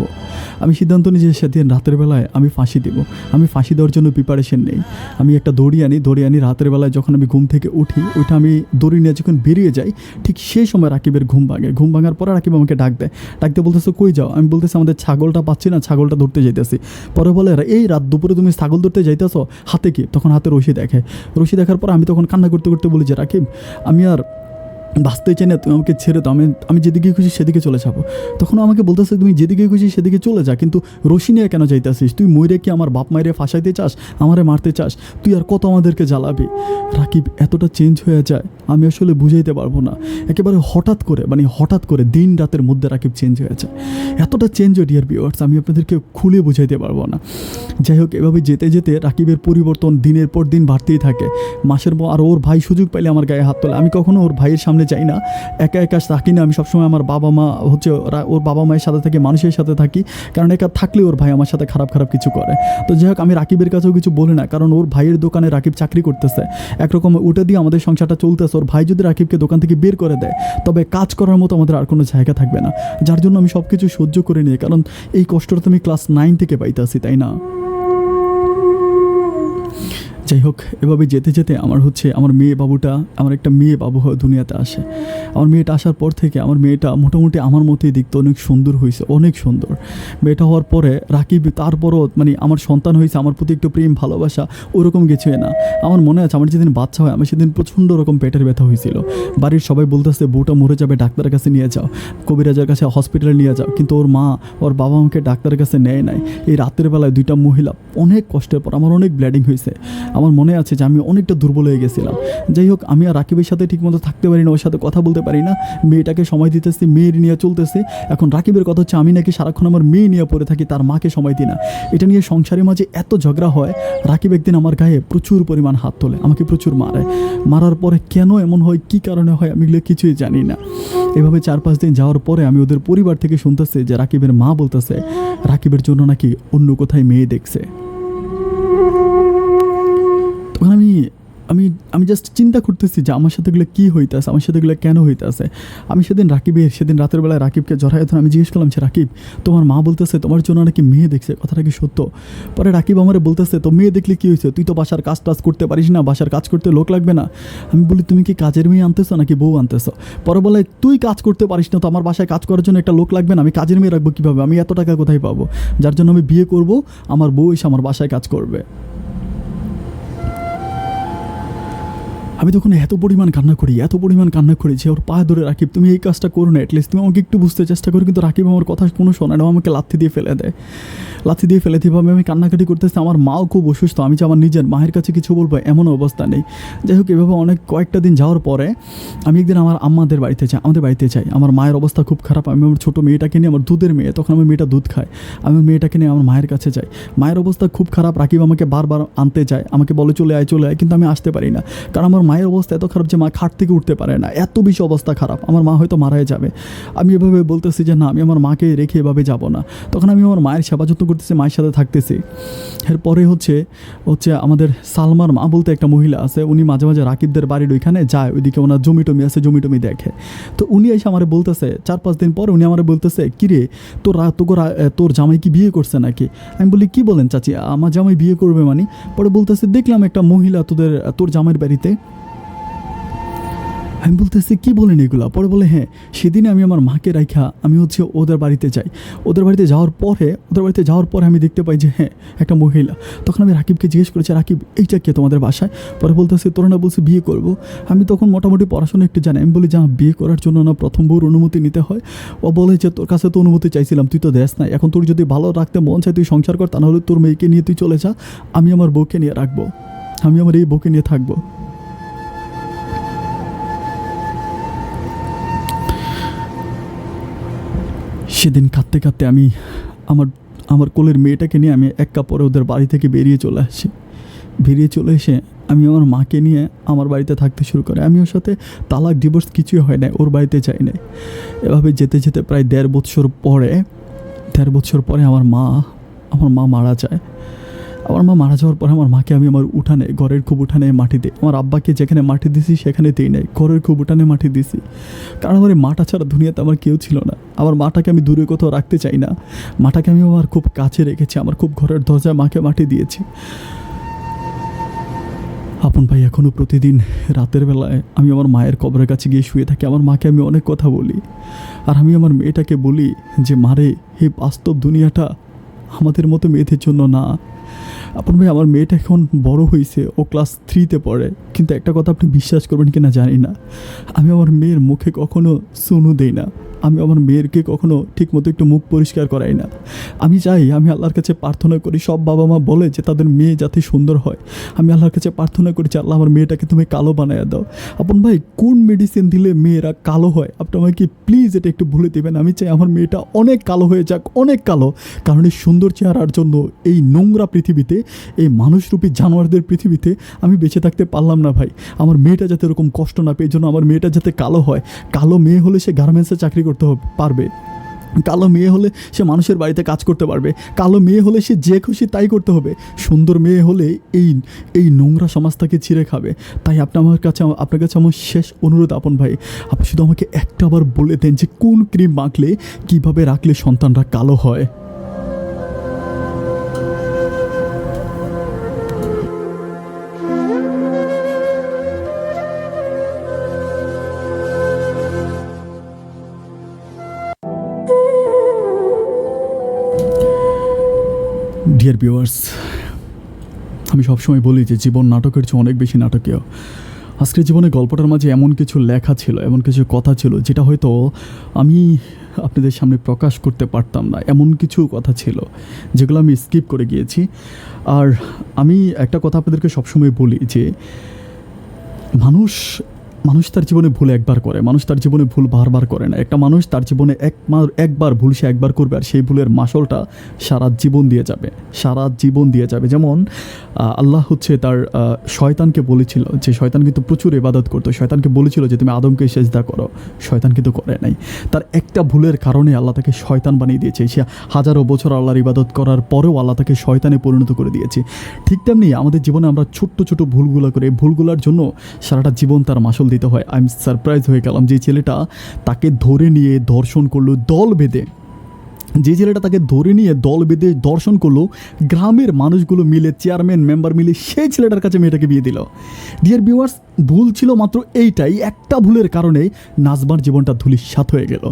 আমি সিদ্ধান্ত নিয়ে যে সেদিন রাতের বেলায় আমি ফাঁসি দেব। আমি ফাঁসি দেওয়ার জন্য প্রিপারেশন নেই। আমি একটা দড়ি আনি রাতের বেলায় যখন আমি ঘুম থেকে উঠি, ওইটা আমি দড়ি নিয়ে যখন বেরিয়ে যাই, ঠিক সেই সময় রাকিবের ঘুম ভাঙার পরে রাকিব আমাকে ডাকতে বলতেছে কই যাও। আমি বলতেছি আমাদের ছাগলটা পাচ্ছি না, ছাগলটা ধরতে যাইতেছি। পরে বলে এই রাত দুপুরে তুমি ছাগল ধরতে যাইতেছো, হাতে কি? তখন হাতে রশি দেখার পর আমি তখন কান্না করতে করতে বলি যে রাকিব আমি আর বাঁচতে চাই না, তুমি আমাকে ছেড়ে দাও, আমি যেদিকে খুশি সেদিকে চলে যাবো। তখন আমাকে বলতেছে তুমি যেদিকে খুশি সেদিকে চলে যা, কিন্তু রশি নিয়ে কেন যাইতেছিস? তুই মইরে কি আমার বাপ মায়েরে ফাঁসাইতে চাস, আমারে মারতে চাস? তুই আর কত আমাদেরকে জ্বালাবি? রাকিব এতটা চেঞ্জ হয়ে যায় আমি আসলে বুঝাইতে পারবো না। একেবারে হঠাৎ করে দিন রাতের মধ্যে রাকিব চেঞ্জ হয়ে যায়। এতটা চেঞ্জ হয় ডিয়ার ভিউয়ার্স, আমি আপনাদেরকে খুলে বুঝাইতে পারবো না। যাই হোক, এভাবে যেতে যেতে রাকিবের পরিবর্তন দিনের পর দিন বাড়তেই থাকে। মাসের পর আর ওর ভাই সুযোগ পাইলে আমার গায়ে হাত তোলে। আমি কখনো ওর ভাইয়ের সামনে যাই না, একা থাকি না। আমি সবসময় আমার বাবা মা ওর বাবা মায়ের সাথে থাকি, মানুষের সাথে থাকি, কারণ একা থাকলে ওর ভাই আমার সাথে খারাপ কিছু করে। তো যাই হোক, আমি রাকিবের কাছেও কিছু বলি না, কারণ ওর ভাইয়ের দোকানে রাকিব চাকরি করতেছে, একরকম ওটা দিয়ে আমাদের সংসারটা চলতেছে। ওর ভাই যদি রাকিবকে দোকান থেকে বের করে দেয়, তবে কাজ করার মতো আমাদের আর কোনো জায়গা থাকবে না। যার জন্য আমি সব কিছু সহ্য করে নিই, কারণ এই কষ্টটা তো আমি ক্লাস 9 থেকে পাইতেছি, তাই না? যাই হোক, এভাবে যেতে যেতে আমার একটা মেয়ে বাবু হয়ে দুনিয়াতে আসে। আমার মেয়েটা আসার পর থেকে আমার মেয়েটা মোটামুটি আমার মতোই দেখতে অনেক সুন্দর হয়েছে, অনেক সুন্দর। মেয়েটা হওয়ার পরে রাকিব তারপরও মানে আমার সন্তান হয়েছে, আমার প্রতি একটু প্রেম ভালোবাসা ওরকম কিছুই না। আমার মনে আছে আমার যেদিন বাচ্চা হয়, আমি সেদিন প্রচণ্ড রকম পেটের ব্যথা হয়েছিল। বাড়ির সবাই বলতেছে বউটা মরে যাবে, ডাক্তারের কাছে নিয়ে যাও, কবিরাজের কাছে, হসপিটালে নিয়ে যাও। কিন্তু ওর বাবা আমাকে ডাক্তারের কাছে নেয় নাই। এই রাতের বেলায় 2টা মহিলা, অনেক কষ্টের পর আমার অনেক ব্লিডিং হয়েছে। আমার মনে আছে যে আমি অনেকটা দুর্বল হয়ে গেছিলাম। যাই হোক, আমি আর রাকিবের সাথে ঠিকমতো থাকতে পারি না, ওর সাথে কথা বলতে পারি না। মেয়েটাকে সময় দিতেছি, মেয়ের নিয়ে চলতেছি। এখন রাকিবের কথা হচ্ছে আমি নাকি সারাক্ষণ আমার মেয়ে নিয়ে পড়ে থাকি, তার মাকে সময় দিই না। এটা নিয়ে সংসারের মাঝে এত ঝগড়া হয়। রাকিব একদিন আমার গায়ে প্রচুর পরিমাণ হাত তোলে, আমাকে প্রচুর মারার পরে কেন এমন হয়, কী কারণে হয়, আমি এগুলো কিছুই জানি না। এভাবে 4-5 দিন যাওয়ার পরে আমি ওদের পরিবার থেকে শুনতেছি যে রাকিবের মা বলতেছে রাকিবের জন্য নাকি অন্য কোথায় মেয়ে দেখছে। তখন আমি জাস্ট চিন্তা করতেছি যে আমার সাথে এগুলো কী হইতেছে, আমার সাথে এগুলো কেন হইতেছে। আমি সেদিন রাতের বেলায় রাকিবকে জড়াই ধরে আমি জিজ্ঞেস করলাম যে রাকিব, তোমার মা বলতেছে তোমার জন্য নাকি মেয়ে দেখছে, কথাটা কি সত্য? পরে রাকিব আমারে বলতেছে তো মেয়ে দেখলে কী হয়েছে, তুই তো বাসার কাজ করতে পারিস না, বাসার কাজ করতে লোক লাগবে না। আমি বলি তুমি কি কাজের মেয়ে আনতেছো নাকি বউ আনতেছো? পরে বলে তুই কাজ করতে পারিস না, তো আমার বাসায় কাজ করার জন্য একটা লোক লাগবে না, আমি কাজের মেয়ে রাখবো কীভাবে, আমি এত টাকা কোথায় পাবো? যার জন্য আমি বিয়ে করব, আমার বউ এসে আমার বাসায় কাজ করবে। আমি তখন এত পরিমাণ কান্না করি যে ওর পায়ে ধরে, রাকিব তুমি এই কাজটা করো না, অ্যাটলিস্ট তুমি আমাকে একটু বুঝতে চেষ্টা করো। কিন্তু রাকিব আমার কথা কোনো শোনে না, আমাকে লাথি দিয়ে ফেলে দেয়। এভাবে আমি কান্নাকাটি করতেছি। আমার মাও খুব অসুস্থ, আমি যে আমার নিজের মায়ের কাছে কিছু বলবো এমন অবস্থা নেই। যাই হোক, এভাবে কয়েকটা দিন যাওয়ার পরে আমি একদিন আমাদের বাড়িতে যাই। আমার মায়ের অবস্থা খুব খারাপ। আমি আমার ছোটো মেয়েটাকে নিয়ে, আমার দুধের মেয়ে, তখন আমার মেয়েটা দুধ খায়, আমি মেয়েটাকে নিয়ে আমার মায়ের কাছে যাই। মায়ের অবস্থা খুব খারাপ। রাকিব আমাকে বারবার আনতে যায়, আমাকে বলে চলে আয়, কিন্তু আমি আসতে পারি না, কারণ আমার মায়ের অবস্থা এত খারাপ যে মা খাট থেকে উঠতে পারে না, এত বেশি অবস্থা খারাপ, আমার মা হয়তো মারাই যাবে। আমি এভাবে বলতেছি যে না, আমি আমার মাকে রেখে এভাবে যাব না। তখন আমি আমার মায়ের সেবা যত্ন করতেছি, মায়ের সাথে থাকতেছি। এরপরে হচ্ছে আমাদের সালমার মা বলতে একটা মহিলা আছে, উনি মাঝে মাঝে রাকিবদের বাড়ির ওইখানে যায়, ওইদিকে ওনার জমি টমি দেখে। তো উনি এসে আমার বলতেছে 4-5 দিন পরে উনি আমার বলতেছে কিরে তোর জামাই কি বিয়ে করছে নাকি? আমি বলি কি বলেন চাচি, আমার জামাই বিয়ে করবে মানে? পরে বলতেছে দেখলাম একটা মহিলা তোর জামাইয়ের বাড়িতে। আমি বলতেছি কী বলেন এগুলা? পরে বলে হ্যাঁ, সেদিনে আমি আমার মাকে রাইখা আমি হচ্ছে ওদের বাড়িতে যাই। ওদের বাড়িতে যাওয়ার পরে আমি দেখতে পাই যে হ্যাঁ একটা মহিলা। তখন আমি রাকিবকে জিজ্ঞেস করেছি, রাকিব এইটা কে তোমাদের বাসায়? পরে বলতেছে তোরা না বলছি বিয়ে করবো। আমি তখন মোটামুটি পড়াশোনা একটু জানি। আমি বলি যা, বিয়ে করার জন্য না প্রথম বউর অনুমতি নিতে হয়। ও বলে যে তোর কাছে তো অনুমতি চাইছিলাম, তুই তো দেস নাই। এখন তোর যদি ভালো রাখতে মন চায় তুই সংসার কর, তা নাহলে তোর মেয়েকে নিয়ে তুই চলে যা। আমি আমার বউকে নিয়ে রাখবো, আমি আমার এই বউকে নিয়ে থাকবো। সেদিন কাঁদতে কাঁদতে আমি আমার আমার কোলের মেয়েটাকে নিয়ে আমি এক কাপড়ে ওদের বাড়ি থেকে বেরিয়ে চলে এসে আমি আমার মাকে নিয়ে আমার বাড়িতে থাকতে শুরু করি। আমি ওর সাথে তালাক ডিভোর্স কিছুই হয় নাই, ওর বাড়িতে যাই নাই। এভাবে যেতে যেতে প্রায় 1.5 বছর পরে আমার মা মারা যায়। আমার মা মারা যাওয়ার পরে আমার মাকে আমি আমার উঠানে, ঘরের খুব উঠানে মাটি দিই। আমার আব্বাকে যেখানে মাটি দিছি সেখানে দিই নাই, ঘরের খুব উঠানে মাটি দিছি। কারণ আমার এই মাটা ছাড়া দুনিয়াতে আমার কেউ ছিল না। আমার মাটাকে আমি দূরে কোথাও রাখতে চাই না। মাটাকে আমি আমার খুব কাছে রেখেছি, আমার খুব ঘরের দরজায় মাকে মাটি দিয়েছি। আপন ভাই, এখনও প্রতিদিন রাতের বেলায় আমি আমার মায়ের কবরের কাছে গিয়ে শুয়ে থাকি। আমার মাকে আমি অনেক কথা বলি, আর আমি আমার মেয়েটাকে বলি যে মারে, এই বাস্তব দুনিয়াটা আমাদের মতো মেয়েদের জন্য না। আপন ভাই, আমার মেয়েটা এখন বড় হয়েছে, ও ক্লাস 3-তে পড়ে। কিন্তু একটা কথা আপনি বিশ্বাস করবেন কি না জানি না, আমি আমার মেয়ের মুখে কখনো সুনু দেই না। আমি আমার মেয়েরকে কখনো ঠিকমতো একটু মুখ পরিষ্কার করাই না। আমি চাই, আমি আল্লাহর কাছে প্রার্থনা করি, সব বাবা মা বলে যে তাদের মেয়ে যাতে সুন্দর হয়। আমি আল্লাহর কাছে প্রার্থনা করি যে আল্লাহ আমার মেয়েটাকে তুমি কালো বানায় দাও। আপন ভাই, কোন মেডিসিন দিলে মেয়েরা কালো হয় আপনি আমাকে প্লিজ এটা একটু বলে দেবেন। আমি চাই আমার মেয়েটা অনেক কালো হয়ে যাক, অনেক কালো। কারণ এই সুন্দর চেহারার জন্য এই নোংরা পৃথিবীতে, এই মানুষরূপী জানোয়ারদের পৃথিবীতে আমি বেঁচে থাকতে পারলাম না ভাই। আমার মেয়েটা যাতে এরকম কষ্ট না পেয়ে, জন্য আমার মেয়েটা যাতে কালো হয়। কালো মেয়ে হলে সে গার্মেন্টসে চাকরি করতে পারবে, কালো মেয়ে হলে সে মানুষের বাড়িতে কাজ করতে পারবে, কালো মেয়ে হলে সে যে খুশি তাই করতে হবে। সুন্দর মেয়ে হলে এই নোংরা সমাজটাকে ছিঁড়ে খাবে। তাই আপনার কাছে আমার শেষ অনুরোধ আপন ভাই, আপনি শুধু আমাকে একটা বার বলে দেন যে কোন ক্রিম মাখলে, কিভাবে রাখলে সন্তানরা কালো হয়। ডিয়ার ভিউয়ার্স, আমি সবসময় বলি যে জীবন নাটকের চেয়ে অনেক বেশি নাটকীয়। আজকের জীবনে গল্পটার মাঝে এমন কিছু লেখা ছিল, এমন কিছু কথা ছিল যেটা হয়তো আমি আপনাদের সামনে প্রকাশ করতে পারতাম না। এমন কিছু কথা ছিল যেগুলো আমি স্কিপ করে গিয়েছি। আর আমি একটা কথা আপনাদেরকে সবসময় বলি যে মানুষ তার জীবনে ভুল একবার করে, মানুষ তার জীবনে ভুল বারবার করে না। একটা মানুষ তার জীবনে একবার ভুল সে একবার করবে, আর সেই ভুলের মাসলটা সারা জীবন দিয়ে যাবে। যেমন আল্লাহ হচ্ছে তার শয়তানকে বলেছিল, যে শয়তান কিন্তু প্রচুর ইবাদত করতো, শয়তানকে বলেছিল যে তুমি আদমকে সেজদা করো, শয়তান কিন্তু করে নাই। তার একটা ভুলের কারণে আল্লাহ তাকে শয়তান বানিয়ে দিয়েছে। সে হাজারো বছর আল্লাহর ইবাদত করার পরেও আল্লাহ তাকে শয়তানে পরিণত করে দিয়েছে। ঠিক তেমনি আমাদের জীবনে আমরা ছোট্ট ছোট ভুলগুলো করে, ভুলগুলোর জন্য সারাটা জীবন তার মাসল দিতে হয়। আমি সারপ্রাইজ হয়ে গেলাম যে ছেলেটা তাকে ধরে নিয়ে দর্শন করলো দল বেঁধে, দর্শন করলো, গ্রামের মানুষগুলো মিলে, চেয়ারম্যান মেম্বার মিলে সেই ছেলেটার কাছে মেয়েটাকে বিয়ে দিল। ডিয়ার ভিউয়ার্স, ভুল ছিল মাত্র এইটাই, একটা ভুলের কারণে নাজমার জীবনটা ধূলিসাৎ হয়ে গেল।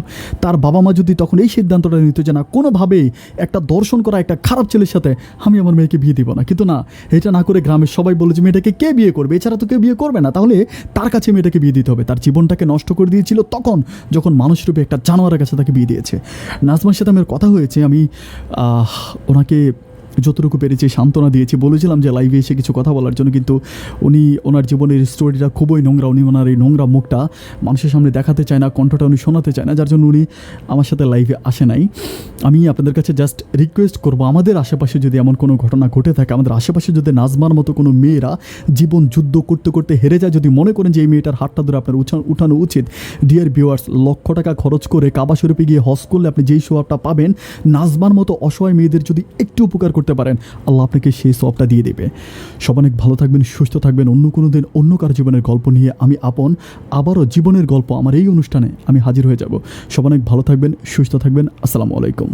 তার বাবা মা যদি তখন এই সিদ্ধান্তটা নিত যে না, কোনোভাবেই একটা দর্শন করা একটা খারাপ ছেলের সাথে আমি আমার মেয়েকে বিয়ে দিব না, কিন্তু না, এটা না করে গ্রামের সবাই বলে যে মেয়েটাকে কে বিয়ে করবে, এছাড়া তো কেউ বিয়ে করবে না, তাহলে তার কাছে মেয়েটাকে বিয়ে দিতে হবে। তার জীবনটাকে নষ্ট করে দিয়েছিল তখন, যখন মানুষরূপে একটা জানোয়ারের কাছে তাকে বিয়ে দিয়েছে। নাজমার সাথে আমার কথা হয়েছে, আমি ওনাকে যতটুকু পেরেছি সান্ত্বনা দিয়েছি, বলেছিলাম যে লাইভে এসে কিছু কথা বলার জন্য, কিন্তু উনি ওনার জীবনের স্টোরিটা খুবই নোংরা। উনি ওনার এই নোংরা মুখটা মানুষের সামনে দেখাতে চায় না, কণ্ঠটা উনি শোনাতে চায় না, যার জন্য উনি আমার সাথে লাইভে আসে নাই। আমি আপনাদের কাছে জাস্ট রিকোয়েস্ট করবো, আমাদের আশেপাশে যদি এমন কোনো ঘটনা ঘটে থাকে, আমাদের আশেপাশে যদি নাজমার মতো কোনো মেয়েরা জীবন যুদ্ধ করতে করতে হেরে যায়, যদি মনে করেন যে এই মেয়েটার হাতটা ধরে আপনার উঠানো উচিত, ডিয়ার ভিউয়ার্স, লক্ষ টাকা খরচ করে কাবা শরীফে গিয়ে হজ করলে আপনি যেই সোয়াবটা পাবেন, নাজমার মতো অসহায় মেয়েদের যদি একটু উপকার করতে পারেন, আল্লাহ আপনাকে সেই সোয়াবটা দিয়ে দেবে। সব অনেক ভালো থাকবেন, সুস্থ থাকবেন। অন্য কোনো দিন অন্য কারো জীবনের গল্প নিয়ে আমি আবারও জীবনের গল্প আমার এই অনুষ্ঠানে আমি হাজির হয়ে যাব। সব অনেক ভালো থাকবেন, সুস্থ থাকবেন। আসসালামু আলাইকুম।